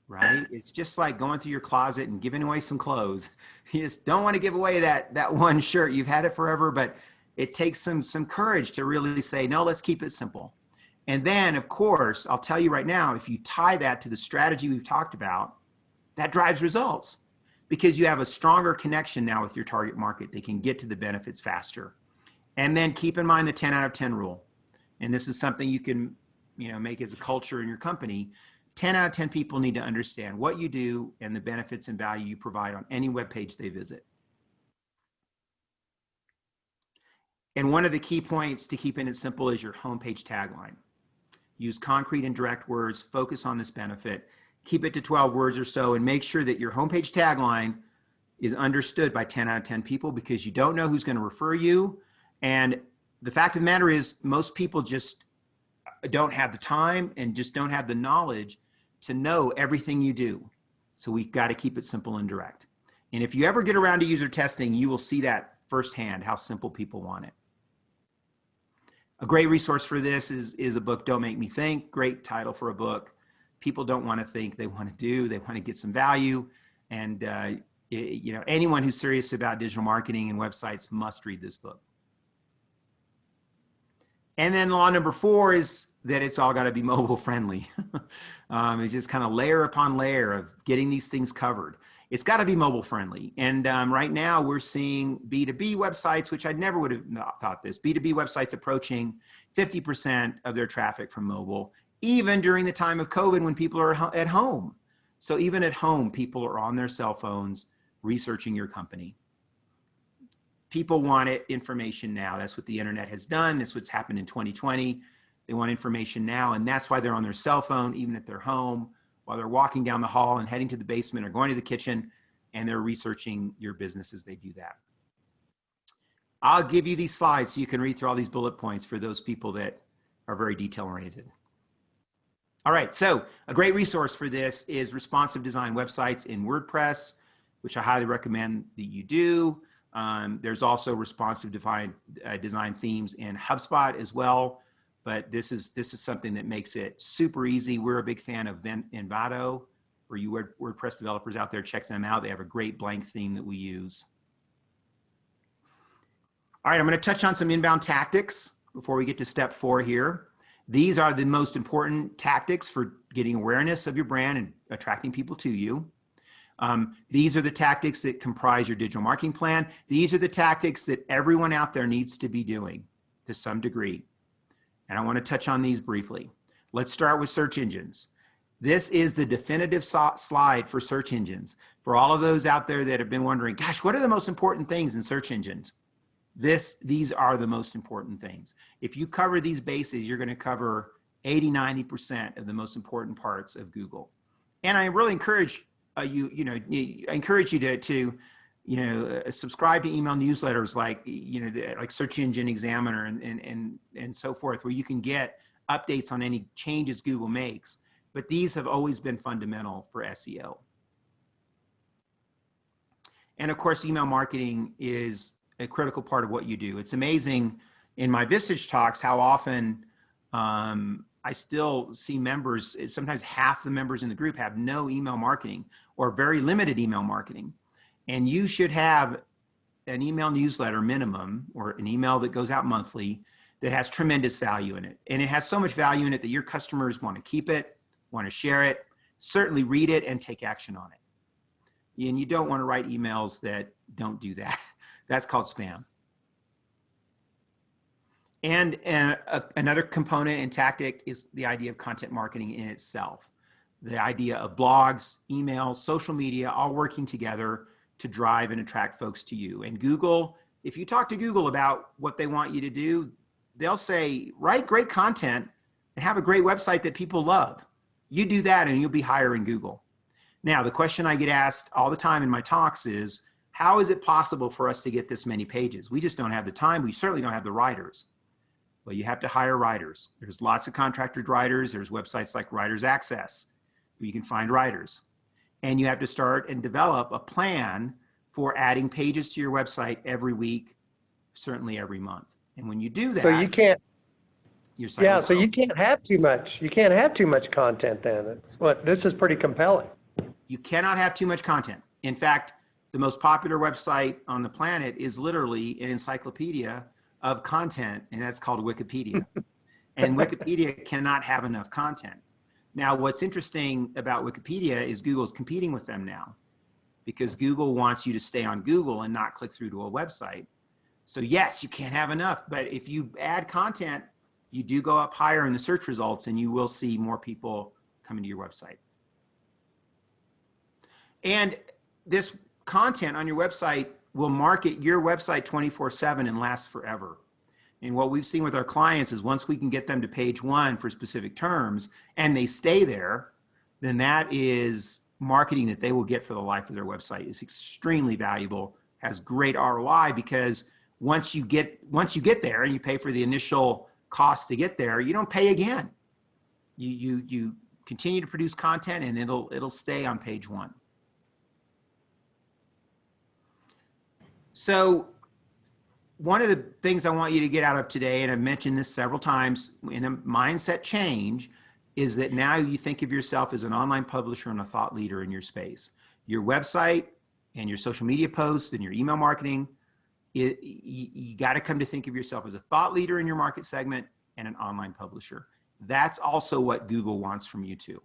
right? It's just like going through your closet and giving away some clothes. You just don't want to give away that one shirt. You've had it forever, but it takes some courage to really say, no, let's keep it simple. And then, of course, I'll tell you right now, if you tie that to the strategy we've talked about, that drives results because you have a stronger connection now with your target market. They can get to the benefits faster. And then keep in mind the 10 out of 10 rule. And this is something you can, make as a culture in your company. 10 out of 10 people need to understand what you do and the benefits and value you provide on any web page they visit. And one of the key points to keeping it simple is your homepage tagline. Use concrete and direct words, focus on this benefit, keep it to 12 words or so, and make sure that your homepage tagline is understood by 10 out of 10 people because you don't know who's going to refer you. And the fact of the matter is most people just don't have the time and just don't have the knowledge to know everything you do. So we've got to keep it simple and direct. And if you ever get around to user testing, you will see that firsthand, how simple people want it. A great resource for this is a book, Don't Make Me Think. Great title for a book. People don't want to think, they want to do, they want to get some value. And anyone who's serious about digital marketing and websites must read this book. And then law number 4 is that it's all got to be mobile friendly. It's just kind of layer upon layer of getting these things covered. It's got to be mobile friendly. And right now we're seeing B2B websites, which I never would have thought this, B2B websites approaching 50% of their traffic from mobile, even during the time of COVID when people are at home. So even at home, people are on their cell phones researching your company. People want information now. That's what the internet has done. That's what's happened in 2020. They want information now, and that's why they're on their cell phone, even at their home, while they're walking down the hall and heading to the basement or going to the kitchen, and they're researching your business as they do that. I'll give you these slides so you can read through all these bullet points for those people that are very detail-oriented. All right, so a great resource for this is responsive design websites in WordPress, which I highly recommend that you do. There's also responsive design themes in HubSpot as well, but this is something that makes it super easy. We're a big fan of Envato. For you WordPress developers out there, check them out. They have a great blank theme that we use. All right, I'm going to touch on some inbound tactics before we get to step 4 here. These are the most important tactics for getting awareness of your brand and attracting people to you. These are the tactics that comprise your digital marketing plan. These are the tactics that everyone out there needs to be doing to some degree. And I want to touch on these briefly. Let's start with search engines. This is the definitive slide for search engines. For all of those out there that have been wondering, gosh, what are the most important things in search engines? These are the most important things. If you cover these bases, you're going to cover 80–90% of the most important parts of Google. And I really encourage I encourage you to subscribe to email newsletters like like Search Engine Examiner and so forth, where you can get updates on any changes Google makes. But these have always been fundamental for SEO. And of course, email marketing is a critical part of what you do. It's amazing in my Vistage talks how often I still see members, sometimes half the members in the group have no email marketing or very limited email marketing. And you should have an email newsletter minimum, or an email that goes out monthly that has tremendous value in it. And it has so much value in it that your customers want to keep it, want to share it, certainly read it and take action on it. And you don't want to write emails that don't do that. That's called spam. And another component and tactic is the idea of content marketing in itself. The idea of blogs, emails, social media, all working together to drive and attract folks to you. And Google, if you talk to Google about what they want you to do, they'll say, write great content and have a great website that people love. You do that and you'll be higher in Google. Now, the question I get asked all the time in my talks is, how is it possible for us to get this many pages? We just don't have the time. We certainly don't have the writers. Well, you have to hire writers. There's lots of contracted writers. There's websites like Writers Access where you can find writers. And you have to start and develop a plan for adding pages to your website every week, certainly every month. And when you do that, so you can't. Yeah, so you can't have too much. You can't have too much content then. This is pretty compelling. You cannot have too much content. In fact, the most popular website on the planet is literally an encyclopedia of content, and that's called Wikipedia. And Wikipedia cannot have enough content. Now, what's interesting about Wikipedia is Google's competing with them now, because Google wants you to stay on Google and not click through to a website. So yes, you can't have enough, but if you add content, you do go up higher in the search results and you will see more people coming to your website. And this content on your website will market your website 24/7 and last forever. And what we've seen with our clients is once we can get them to page 1 for specific terms and they stay there, then that is marketing that they will get for the life of their website. It's extremely valuable, has great ROI, because once you get there and you pay for the initial cost to get there, you don't pay again. You continue to produce content and it'll stay on page 1. So one of the things I want you to get out of today, and I've mentioned this several times in a mindset change, is that now you think of yourself as an online publisher and a thought leader in your space. Your website and your social media posts and your email marketing, you got to come to think of yourself as a thought leader in your market segment and an online publisher. That's also what Google wants from you too.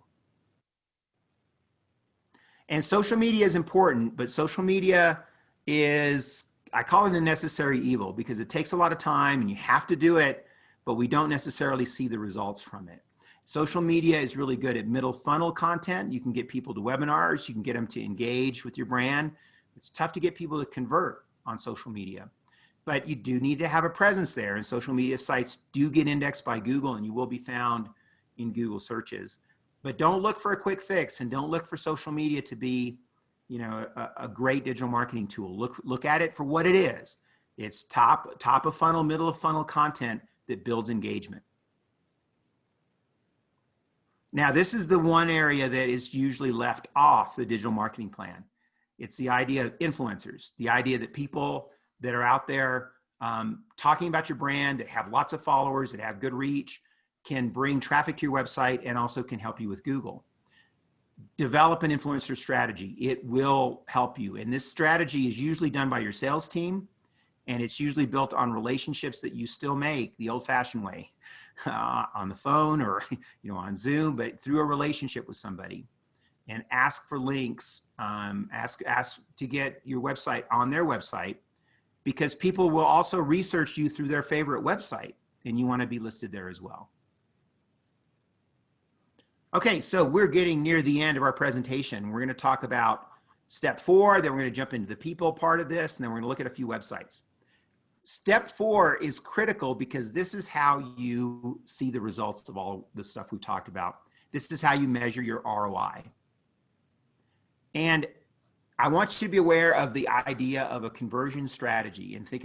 And social media is important, but social media is, I call it a necessary evil, because it takes a lot of time and you have to do it, but we don't necessarily see the results from it. Social media is really good at middle funnel content. You can get people to webinars. You can get them to engage with your brand. It's tough to get people to convert on social media, but you do need to have a presence there, and social media sites do get indexed by Google, and you will be found in Google searches. But don't look for a quick fix, and don't look for social media to be, you know, a great digital marketing tool. Look at it for what it is. It's top of funnel, middle of funnel content that builds engagement. Now, this is the one area that is usually left off the digital marketing plan. It's the idea of influencers, the idea that people that are out there talking about your brand, that have lots of followers, that have good reach, can bring traffic to your website and also can help you with Google. Develop an influencer strategy. It will help you. And this strategy is usually done by your sales team, and it's usually built on relationships that you still make the old-fashioned way, on the phone or, you know, on Zoom, but through a relationship with somebody. And ask for links, ask to get your website on their website, because people will also research you through their favorite website, and you want to be listed there as well. Okay, so we're getting near the end of our presentation. We're going to talk about step 4, then we're going to jump into the people part of this, and then we're going to look at a few websites. Step 4 is critical because this is how you see the results of all the stuff we talked about. This is how you measure your ROI. And I want you to be aware of the idea of a conversion strategy, and think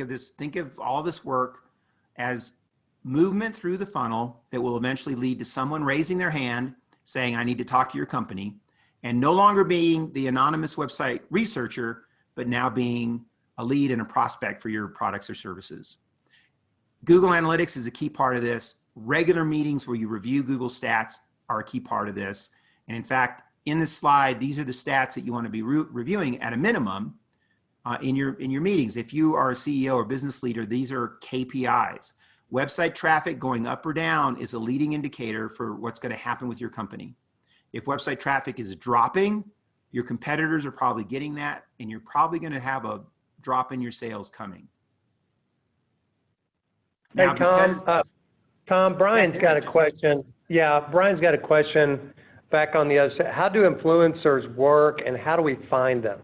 of all this work as movement through the funnel that will eventually lead to someone raising their hand saying, I need to talk to your company, and no longer being the anonymous website researcher, but now being a lead and a prospect for your products or services. Google Analytics is a key part of this. Regular meetings where you review Google stats are a key part of this. And in fact, in this slide, these are the stats that you want to be reviewing at a minimum in your meetings. If you are a CEO or business leader, these are KPIs. Website traffic going up or down is a leading indicator for what's going to happen with your company. If website traffic is dropping, your competitors are probably getting that, and you're probably going to have a drop in your sales coming. Now, hey, Tom, Brian's got a question. Yeah, Brian's got a question back on the other side. How do influencers work, and how do we find them?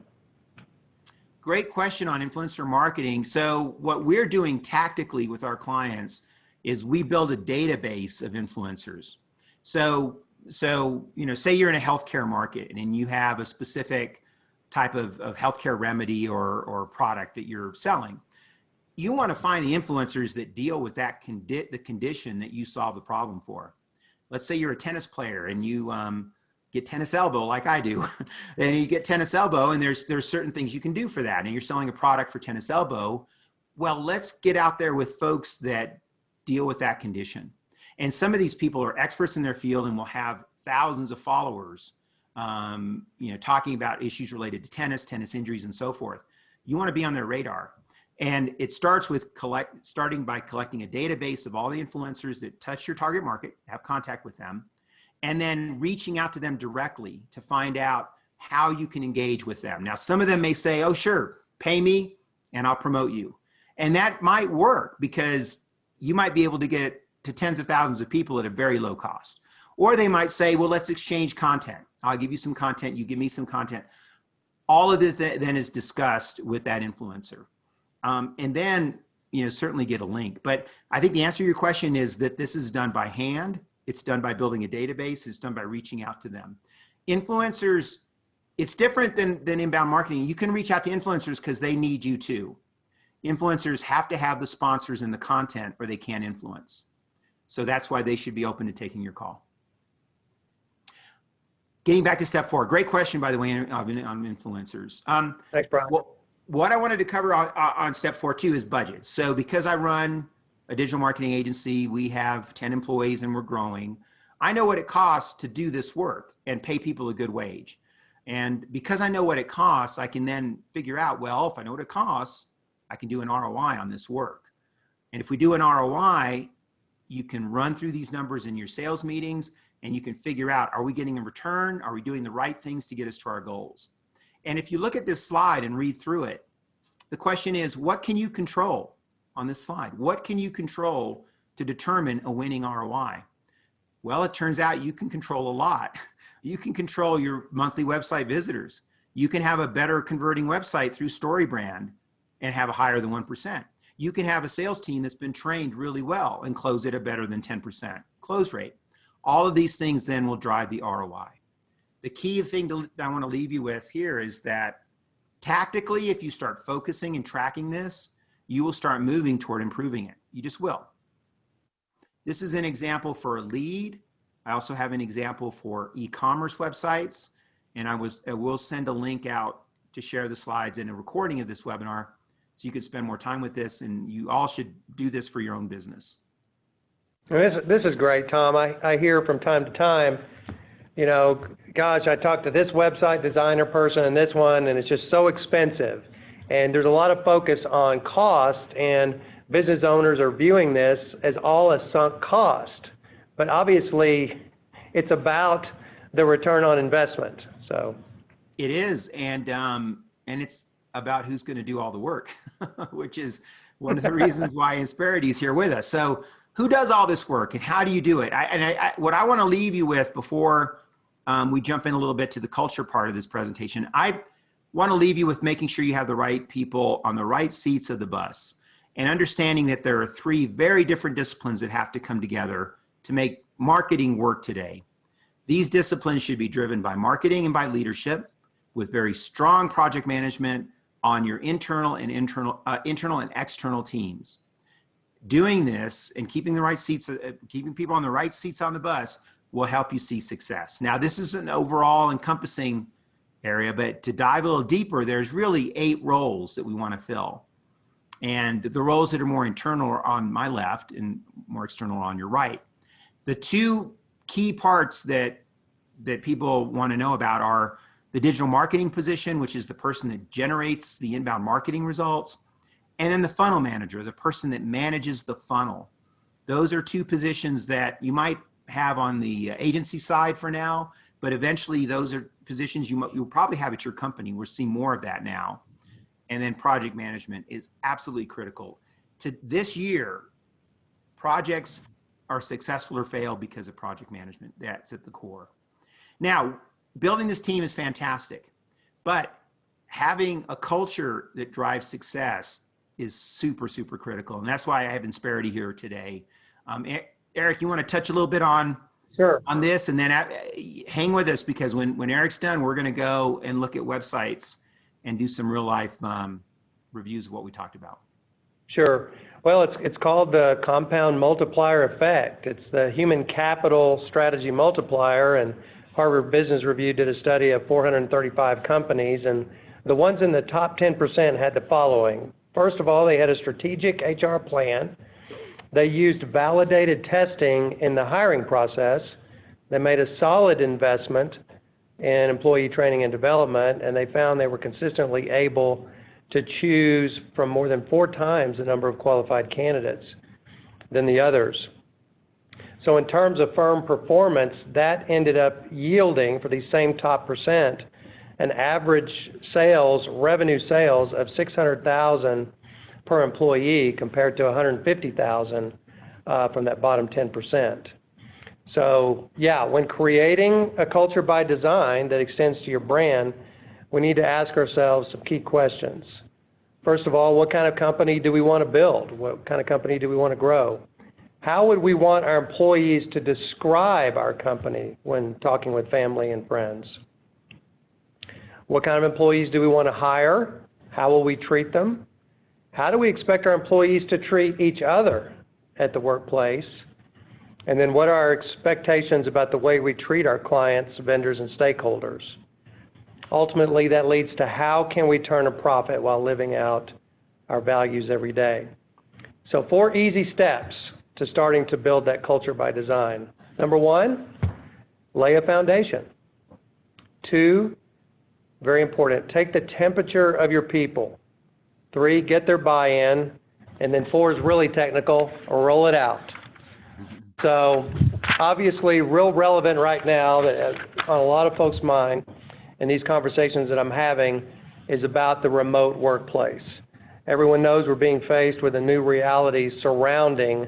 Great question on influencer marketing. So what we're doing tactically with our clients is we build a database of influencers. So you know, say you're in a healthcare market and you have a specific type of healthcare remedy or product that you're selling. You want to find the influencers that deal with that the condition that you solve the problem for. Let's say you're a tennis player and you get tennis elbow like I do, and you get tennis elbow, and there's certain things you can do for that, and you're selling a product for tennis elbow. Well, let's get out there with folks that deal with that condition. And some of these people are experts in their field and will have thousands of followers, you know, talking about issues related to tennis injuries, and so forth. You want to be on their radar. And it starts with starting by collecting a database of all the influencers that touch your target market, have contact with them, and then reaching out to them directly to find out how you can engage with them. Now, some of them may say, oh, sure, pay me and I'll promote you. And that might work because you might be able to get to tens of thousands of people at a very low cost. Or they might say, well, let's exchange content. I'll give you some content, you give me some content. All of this then is discussed with that influencer. And then, you know, certainly get a link. But I think the answer to your question is that this is done by hand. It's done by building a database. It's done by reaching out to them. Influencers, it's different than inbound marketing. You can reach out to influencers because they need you too. Influencers have to have the sponsors and the content or they can't influence. So that's why they should be open to taking your call. Getting back to step 4, great question, by the way, on influencers. Thanks, Brian. What I wanted to cover on step 4 too is budget. So because I run a digital marketing agency, we have 10 employees and we're growing. I know what it costs to do this work and pay people a good wage. And because I know what it costs, I can then figure out, well, if I know what it costs, I can do an ROI on this work. And if we do an ROI, you can run through these numbers in your sales meetings and you can figure out, are we getting a return? Are we doing the right things to get us to our goals? And if you look at this slide and read through it, the question is, what can you control on this slide? What can you control to determine a winning ROI? Well, it turns out you can control a lot. You can control your monthly website visitors. You can have a better converting website through StoryBrand and have a higher than 1%. You can have a sales team that's been trained really well and close at a better than 10% close rate. All of these things then will drive the ROI. The key thing I want to leave you with here is that tactically, if you start focusing and tracking this, you will start moving toward improving it. You just will. This is an example for a lead. I also have an example for e-commerce websites, and I will send a link out to share the slides and a recording of this webinar so you could spend more time with this, and you all should do this for your own business. This is great, Tom. I hear from time to time, you know, gosh, I talked to this website designer person and this one, and it's just so expensive. And there's a lot of focus on cost, and business owners are viewing this as all a sunk cost. But obviously, it's about the return on investment. So it is, and it's about who's going to do all the work, which is one of the reasons why Insperity is here with us. So who does all this work, and how do you do it? What I want to leave you with before we jump in a little bit to the culture part of this presentation, I want to leave you with making sure you have the right people on the right seats of the bus, and understanding that there are three very different disciplines that have to come together to make marketing work today. These disciplines should be driven by marketing and by leadership, with very strong project management on your internal and external teams. Doing this and keeping the right seats, keeping people on the right seats on the bus will help you see success. Now, this is an overall encompassing area, but to dive a little deeper, there's really 8 roles that we want to fill. And the roles that are more internal are on my left and more external are on your right. The 2 key parts that people want to know about are the digital marketing position, which is the person that generates the inbound marketing results, and then the funnel manager, the person that manages the funnel. Those are 2 positions that you might have on the agency side for now, but eventually those are positions you'll probably have at your company. We're seeing more of that now. And then project management is absolutely critical. To this year, projects are successful or fail because of project management. That's at the core. Now, building this team is fantastic, but having a culture that drives success is super, super critical. And that's why I have Insperity here today. Eric, you want to touch a little bit on this, and then hang with us, because when Eric's done, we're going to go and look at websites and do some real life reviews of what we talked about. Sure. Well, it's called the compound multiplier effect. It's the human capital strategy multiplier, and Harvard Business Review did a study of 435 companies, and the ones in the top 10% had the following. First of all, they had a strategic HR plan. They used validated testing in the hiring process. They made a solid investment in employee training and development, and they found they were consistently able to choose from more than 4 times the number of qualified candidates than the others. So in terms of firm performance, that ended up yielding, for these same top percent, an average revenue sales of $600,000 per employee compared to $150,000 from that bottom 10%. So yeah, when creating a culture by design that extends to your brand, we need to ask ourselves some key questions. First of all, what kind of company do we want to build? What kind of company do we want to grow? How would we want our employees to describe our company when talking with family and friends? What kind of employees do we want to hire? How will we treat them? How do we expect our employees to treat each other at the workplace? And then what are our expectations about the way we treat our clients, vendors, and stakeholders? Ultimately, that leads to how can we turn a profit while living out our values every day. So 4 easy steps to starting to build that culture by design. Number 1, lay a foundation. 2, very important, take the temperature of your people. 3, get their buy-in. And then 4 is really technical, roll it out. So obviously real relevant right now that on a lot of folks' mind in these conversations that I'm having is about the remote workplace. Everyone knows we're being faced with a new reality surrounding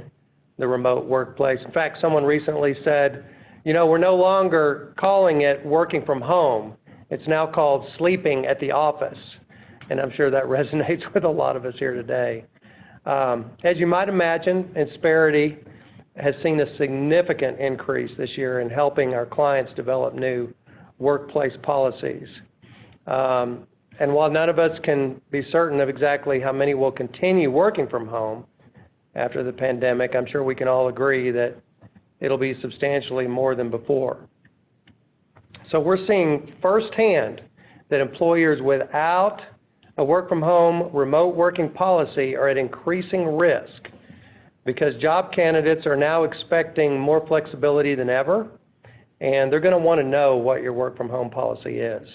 the remote workplace. In fact, someone recently said, you know, we're no longer calling it working from home. It's now called sleeping at the office. And I'm sure that resonates with a lot of us here today. As you might imagine, Insperity has seen a significant increase this year in helping our clients develop new workplace policies. And while none of us can be certain of exactly how many will continue working from home after the pandemic, I'm sure we can all agree that it'll be substantially more than before. So we're seeing firsthand that employers without a work from home remote working policy are at increasing risk because job candidates are now expecting more flexibility than ever, and they're going to want to know what your work from home policy is.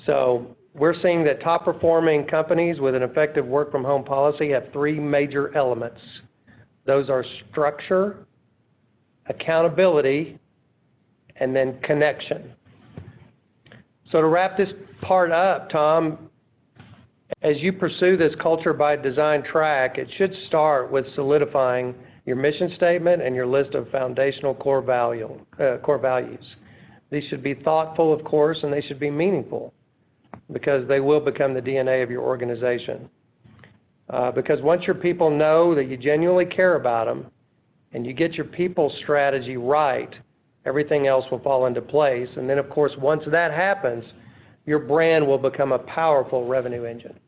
So we're seeing that top performing companies with an effective work from home policy have three major elements. Those are structure, accountability, and then connection. So to wrap this part up, Tom, as you pursue this culture by design track, it should start with solidifying your mission statement and your list of foundational core values. These should be thoughtful, of course, and they should be meaningful because they will become the DNA of your organization. Because once your people know that you genuinely care about them and you get your people strategy right, everything else will fall into place. And then, of course, once that happens, your brand will become a powerful revenue engine.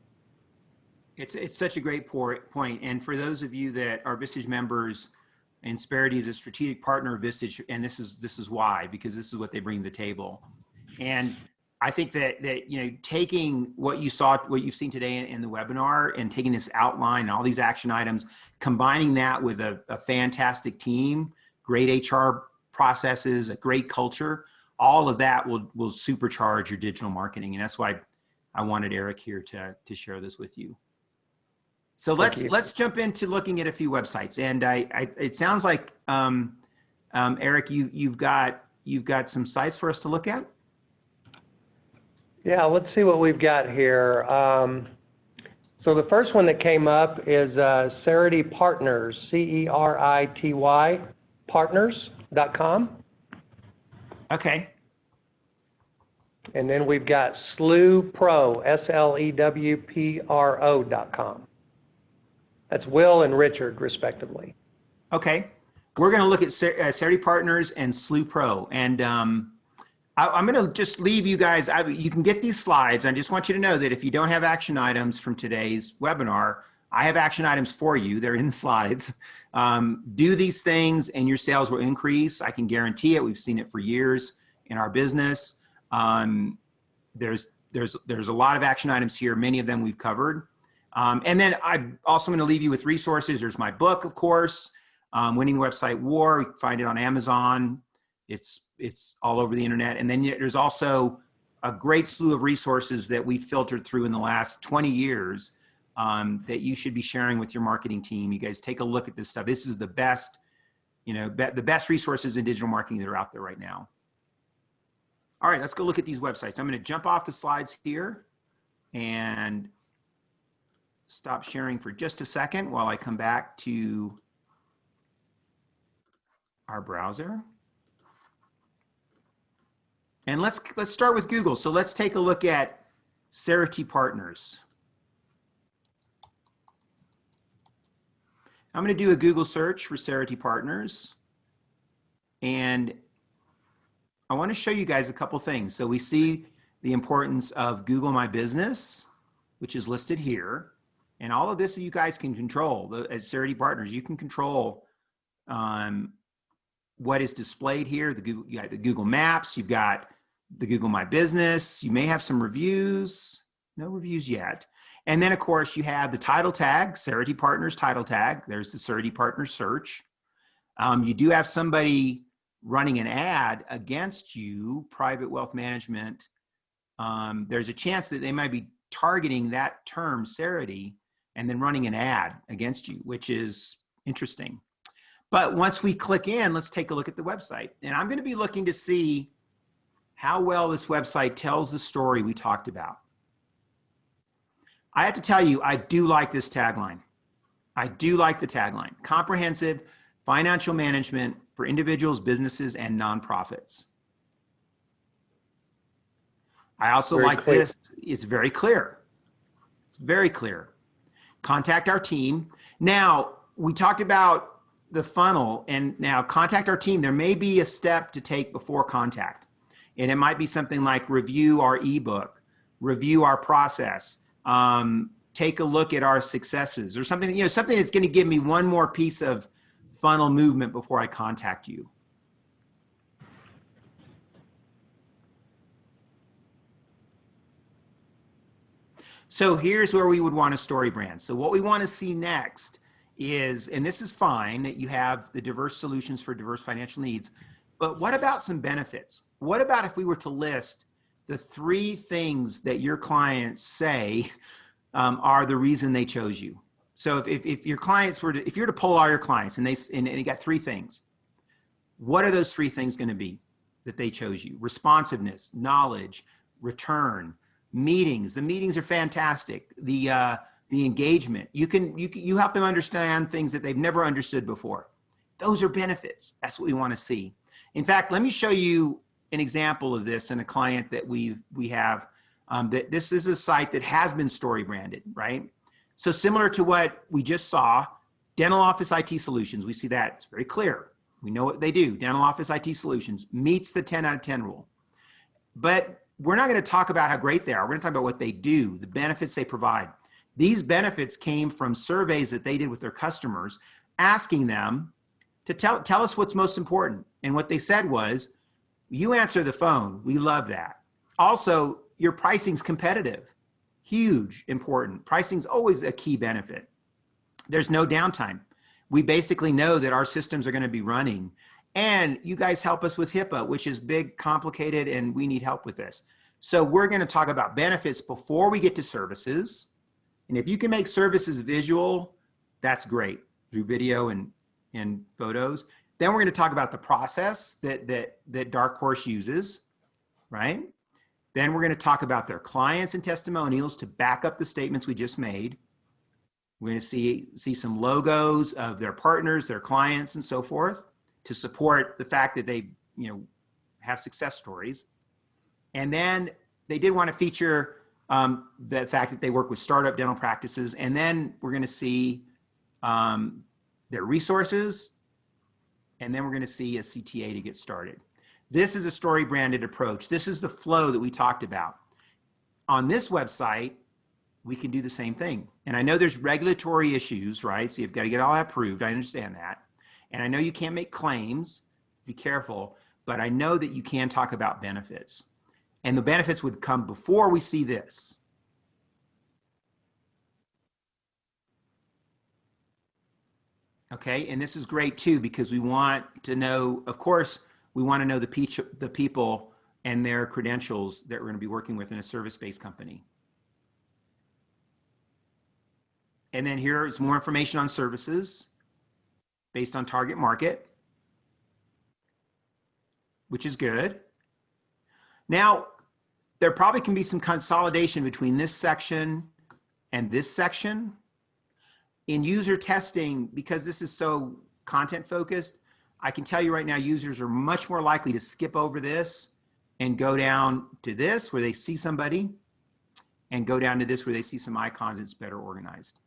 It's such a great point. And for those of you that are Vistage members, Insperity is a strategic partner of Vistage, and this is why, because this is what they bring to the table. And I think that you know, taking what you've seen today in the webinar and taking this outline and all these action items, combining that with a fantastic team, great HR processes, a great culture, all of that will supercharge your digital marketing. And that's why I wanted Eric here to share this with you. So let's jump into looking at a few websites. And it sounds like Eric, you've got some sites for us to look at. Yeah, let's see what we've got here. So the first one that came up is Cerity Partners, C-E-R-I-T-Y, partners.com. Okay. And then we've got SLEWPRO, S-L-E-W-P-R-O.com. That's Will and Richard, respectively. Okay. We're going to look at Cerity Partners and SLEWPRO. And I'm going to just leave you guys, you can get these slides. I just want you to know that if you don't have action items from today's webinar, I have action items for you. They're in the slides. Do these things and your sales will increase. I can guarantee it. We've seen it for years in our business. There's a lot of action items here. Many of them we've covered. And then I'm also going to leave you with resources. There's my book, of course, Winning the Website War. You can find it on Amazon. It's all over the internet. And then there's also a great slew of resources that we filtered through in the last 20 years that you should be sharing with your marketing team. You guys take a look at this stuff. This is the best, the best resources in digital marketing that are out there right now. All right, let's go look at these websites. I'm going to jump off the slides here and stop sharing for just a second while I come back to our browser. And let's start with Google. So let's take a look at Cerity Partners. I'm going to do a Google search for Cerity Partners. And I want to show you guys a couple things. So we see the importance of Google My Business, which is listed here. And all of this you guys can control. As Cerity Partners, you can control what is displayed here. You got the Google Maps, you've got the Google My Business. You may have some reviews, no reviews yet. And then of course you have the title tag, Cerity Partners title tag. There's the Cerity Partners search. You do have somebody running an ad against you, Private Wealth Management. There's a chance that they might be targeting that term, Cerity, and then running an ad against you, which is interesting. But once we click in, let's take a look at the website. And I'm going to be looking to see how well this website tells the story we talked about. I have to tell you, I do like this tagline. I do like the tagline. Comprehensive, financial management for individuals, businesses, and nonprofits. I also Very like clear. this. It's very clear. It's very clear. Contact our team. Now, we talked about the funnel, and now contact our team. There may be a step to take before contact. And it might be something like review our ebook, review our process, take a look at our successes, or something, something that's going to give me one more piece of funnel movement before I contact you. So here's where we would want a story brand. So what we want to see next is, and this is fine that you have the diverse solutions for diverse financial needs, but what about some benefits? What about if we were to list the 3 things that your clients say are the reason they chose you? So if your clients were to, if you were to poll all your clients and they got 3 things, what are those 3 things going to be that they chose you? Responsiveness, knowledge, return, meetings. The meetings are fantastic. The engagement. You help them understand things that they've never understood before. Those are benefits. That's what we want to see. In fact, let me show you an example of this in a client that we have. That this is a site that has been story branded, right? So similar to what we just saw, dental office IT solutions. We see that it's very clear. We know what they do. Dental office IT solutions meets the 10 out of 10 rule. But we're not going to talk about how great they are. We're going to talk about what they do, the benefits they provide. These benefits came from surveys that they did with their customers, asking them to tell us what's most important. And what they said was, you answer the phone. We love that. Also, your pricing's competitive. Huge, important. Pricing's always a key benefit. There's no downtime. We basically know that our systems are going to be running. And you guys help us with HIPAA, which is big, complicated, and we need help with this. So we're going to talk about benefits before we get to services. And if you can make services visual, that's great, through video and photos. Then we're going to talk about the process that Dark Horse uses, right? Then we're going to talk about their clients and testimonials to back up the statements we just made. We're going to see some logos of their partners, their clients, and so forth, to support the fact that they, have success stories. And then they did want to feature the fact that they work with startup dental practices. And then we're going to see their resources. And then we're going to see a CTA to get started. This is a story branded approach. This is the flow that we talked about. On this website, we can do the same thing. And I know there's regulatory issues, right? So you've got to get all that approved. I understand that. And I know you can't make claims, be careful, but I know that you can talk about benefits. And the benefits would come before we see this. Okay, and this is great too, because we want to know, of course, we want to know the people and their credentials that we're going to be working with in a service-based company. And then here's more information on services based on target market, which is good. Now, there probably can be some consolidation between this section and this section. In user testing, because this is so content focused, I can tell you right now, users are much more likely to skip over this and go down to this where they see somebody and go down to this where they see some icons. It's better organized.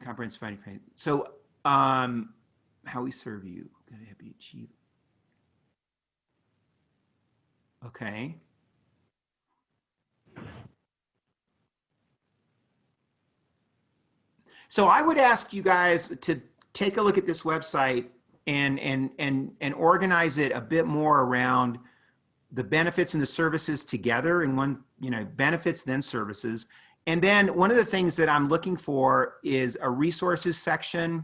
Comprehensive financial. So how we serve you, gotta help you achieve. Okay. So I would ask you guys to take a look at this website and organize it a bit more around the benefits and the services together in one, benefits, then services. And then one of the things that I'm looking for is a resources section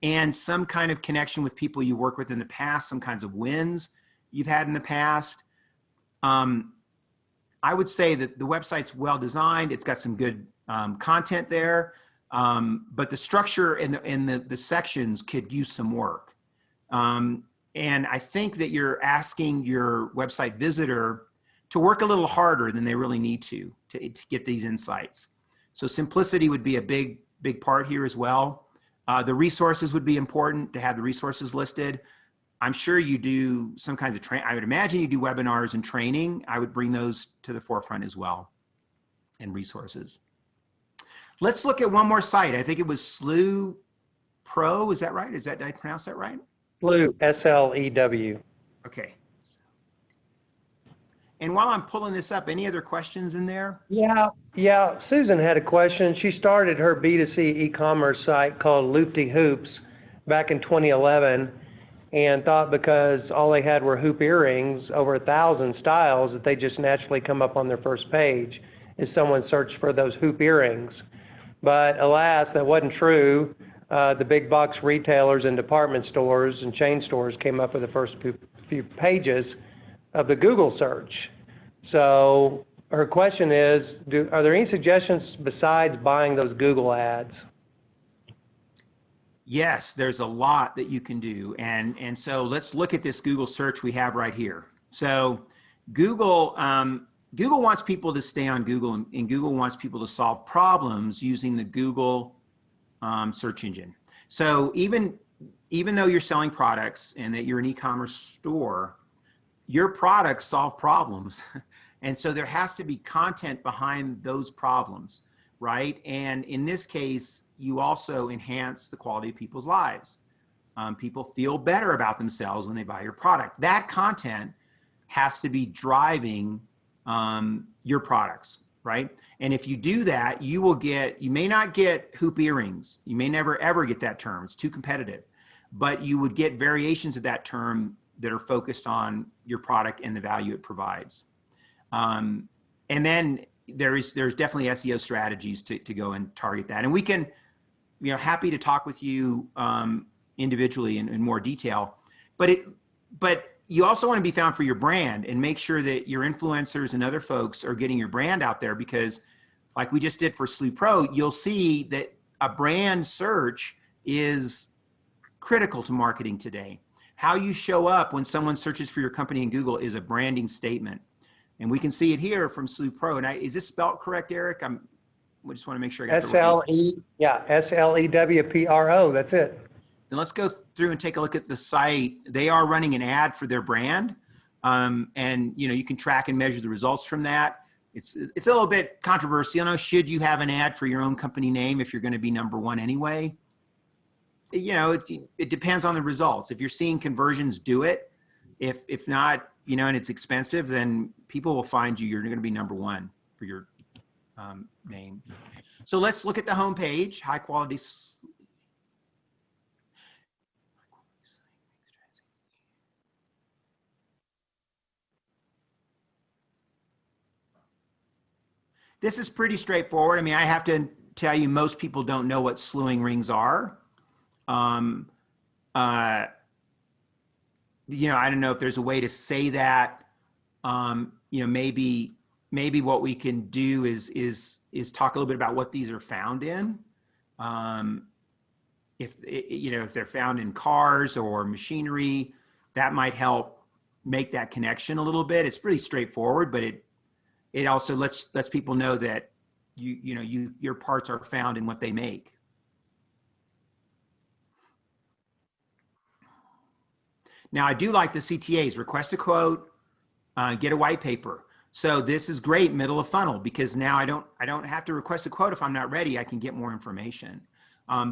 and some kind of connection with people you work with in the past, some kinds of wins you've had in the past. I would say that the website's well designed. It's got some good content there. But the structure and the sections could use some work. And I think that you're asking your website visitor to work a little harder than they really need to get these insights. So simplicity would be a big part here as well. The resources would be important to have the resources listed. I'm sure you do some kinds of I would imagine you do webinars and training. I would bring those to the forefront as well, and resources. Let's look at one more site. I think it was Slew Pro. Is that right? Did I pronounce that right? Slew, S-L-E-W. Okay. And while I'm pulling this up, any other questions in there? Yeah. Susan had a question. She started her B2C e-commerce site called Loopty Hoops back in 2011 and thought because all they had were hoop earrings, over 1,000 styles, that they just naturally come up on their first page if someone searched for those hoop earrings. But alas, that wasn't true. The big box retailers and department stores and chain stores came up with the first few pages of the Google search. So her question is, are there any suggestions besides buying those Google ads? Yes, there's a lot that you can do. And so let's look at this Google search we have right here. So Google wants people to stay on Google, and Google wants people to solve problems using the Google search engine. So even though you're selling products and that you're an e-commerce store, your products solve problems. And so there has to be content behind those problems, right? And in this case, you also enhance the quality of people's lives. People feel better about themselves when they buy your product. That content has to be driving your products, right? And if you do that, you may not get hoop earrings. You may never ever get that term. It's too competitive. But you would get variations of that term that are focused on your product and the value it provides. And then there's definitely SEO strategies to go and target that. And we can, happy to talk with you individually in more detail. But you also want to be found for your brand and make sure that your influencers and other folks are getting your brand out there, because like we just did for Slew Pro, you'll see that a brand search is critical to marketing today. How you show up when someone searches for your company in Google is a branding statement. And we can see it here from Slew Pro. And is this spelled correct, Eric? We just want to make sure I got the right. S-L-E-W-P-R-O, that's it. Then let's go through and take a look at the site. They are running an ad for their brand. And you can track and measure the results from that. It's a little bit controversial. Should you have an ad for your own company name if you're going to be number one anyway? It depends on the results. If you're seeing conversions, do it. If not, and it's expensive, then people will find you. You're going to be number one for your name. So let's look at the homepage. High quality. This is pretty straightforward. I mean, I have to tell you, most people don't know what slewing rings are. I don't know if there's a way to say that. Maybe what we can do is talk a little bit about what these are found in. If they're found in cars or machinery, that might help make that connection a little bit. It's pretty straightforward, but it also lets people know that your parts are found in what they make. Now, I do like the CTAs: request a quote, get a white paper. So this is great middle of funnel, because now I don't have to request a quote if I'm not ready. I can get more information.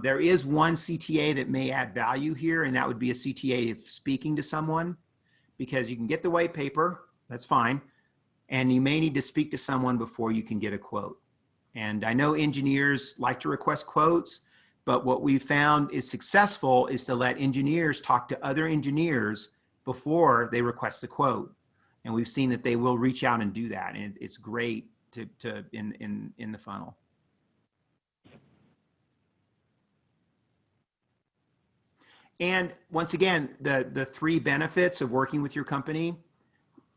There is one CTA that may add value here, and that would be a CTA of speaking to someone, because you can get the white paper, that's fine, and you may need to speak to someone before you can get a quote. And I know engineers like to request quotes, but what we've found is successful is to let engineers talk to other engineers before they request a quote. And we've seen that they will reach out and do that. And it's great in the funnel. And once again, the 3 benefits of working with your company,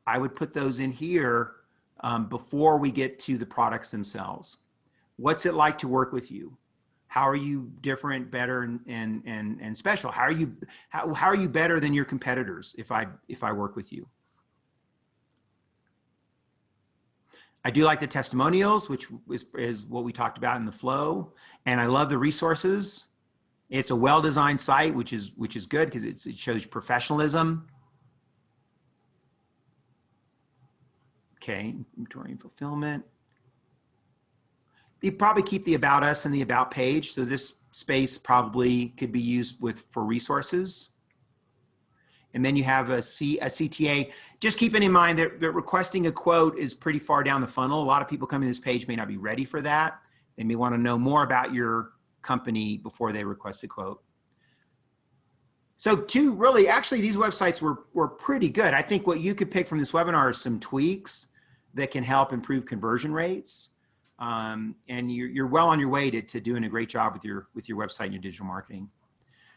I would put those in here before we get to the products themselves. What's it like to work with you? How are you different, better, and special? How are you better than your competitors if I work with you? I do like the testimonials, which is what we talked about in the flow, and I love the resources. It's a well-designed site, which is good because it shows professionalism. Okay, inventory and fulfillment. You probably keep the About Us and the About page, so this space probably could be used for resources. And then you have a CTA. Just keeping in mind that requesting a quote is pretty far down the funnel. A lot of people coming to this page may not be ready for that. They may want to know more about your company before they request a quote. So actually these websites were pretty good. I think what you could pick from this webinar are some tweaks that can help improve conversion rates. And you're well on your way to doing a great job with your website and your digital marketing.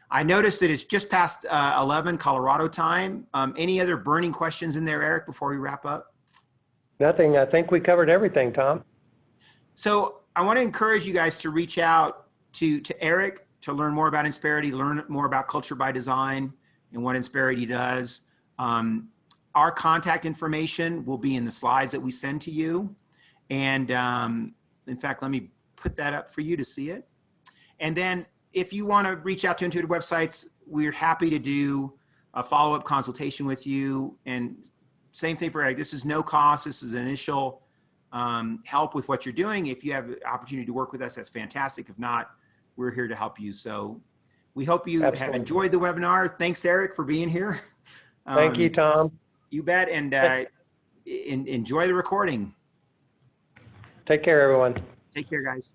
I noticed that it's just past 11 Colorado time. Any other burning questions in there, Eric, before we wrap up? Nothing. I think we covered everything, Tom. So I want to encourage you guys to reach out to Eric to learn more about Insperity, learn more about Culture by Design and what Insperity does. Our contact information will be in the slides that we send to you. And in fact, let me put that up for you to see it. And then if you want to reach out to Intuitive Websites, we're happy to do a follow-up consultation with you. And same thing for Eric. This is no cost. This is initial help with what you're doing. If you have the opportunity to work with us, that's fantastic. If not, we're here to help you. So we hope you have enjoyed the webinar. Thanks, Eric, for being here. Thank you, Tom. You bet. And enjoy the recording. Take care, everyone. Take care, guys.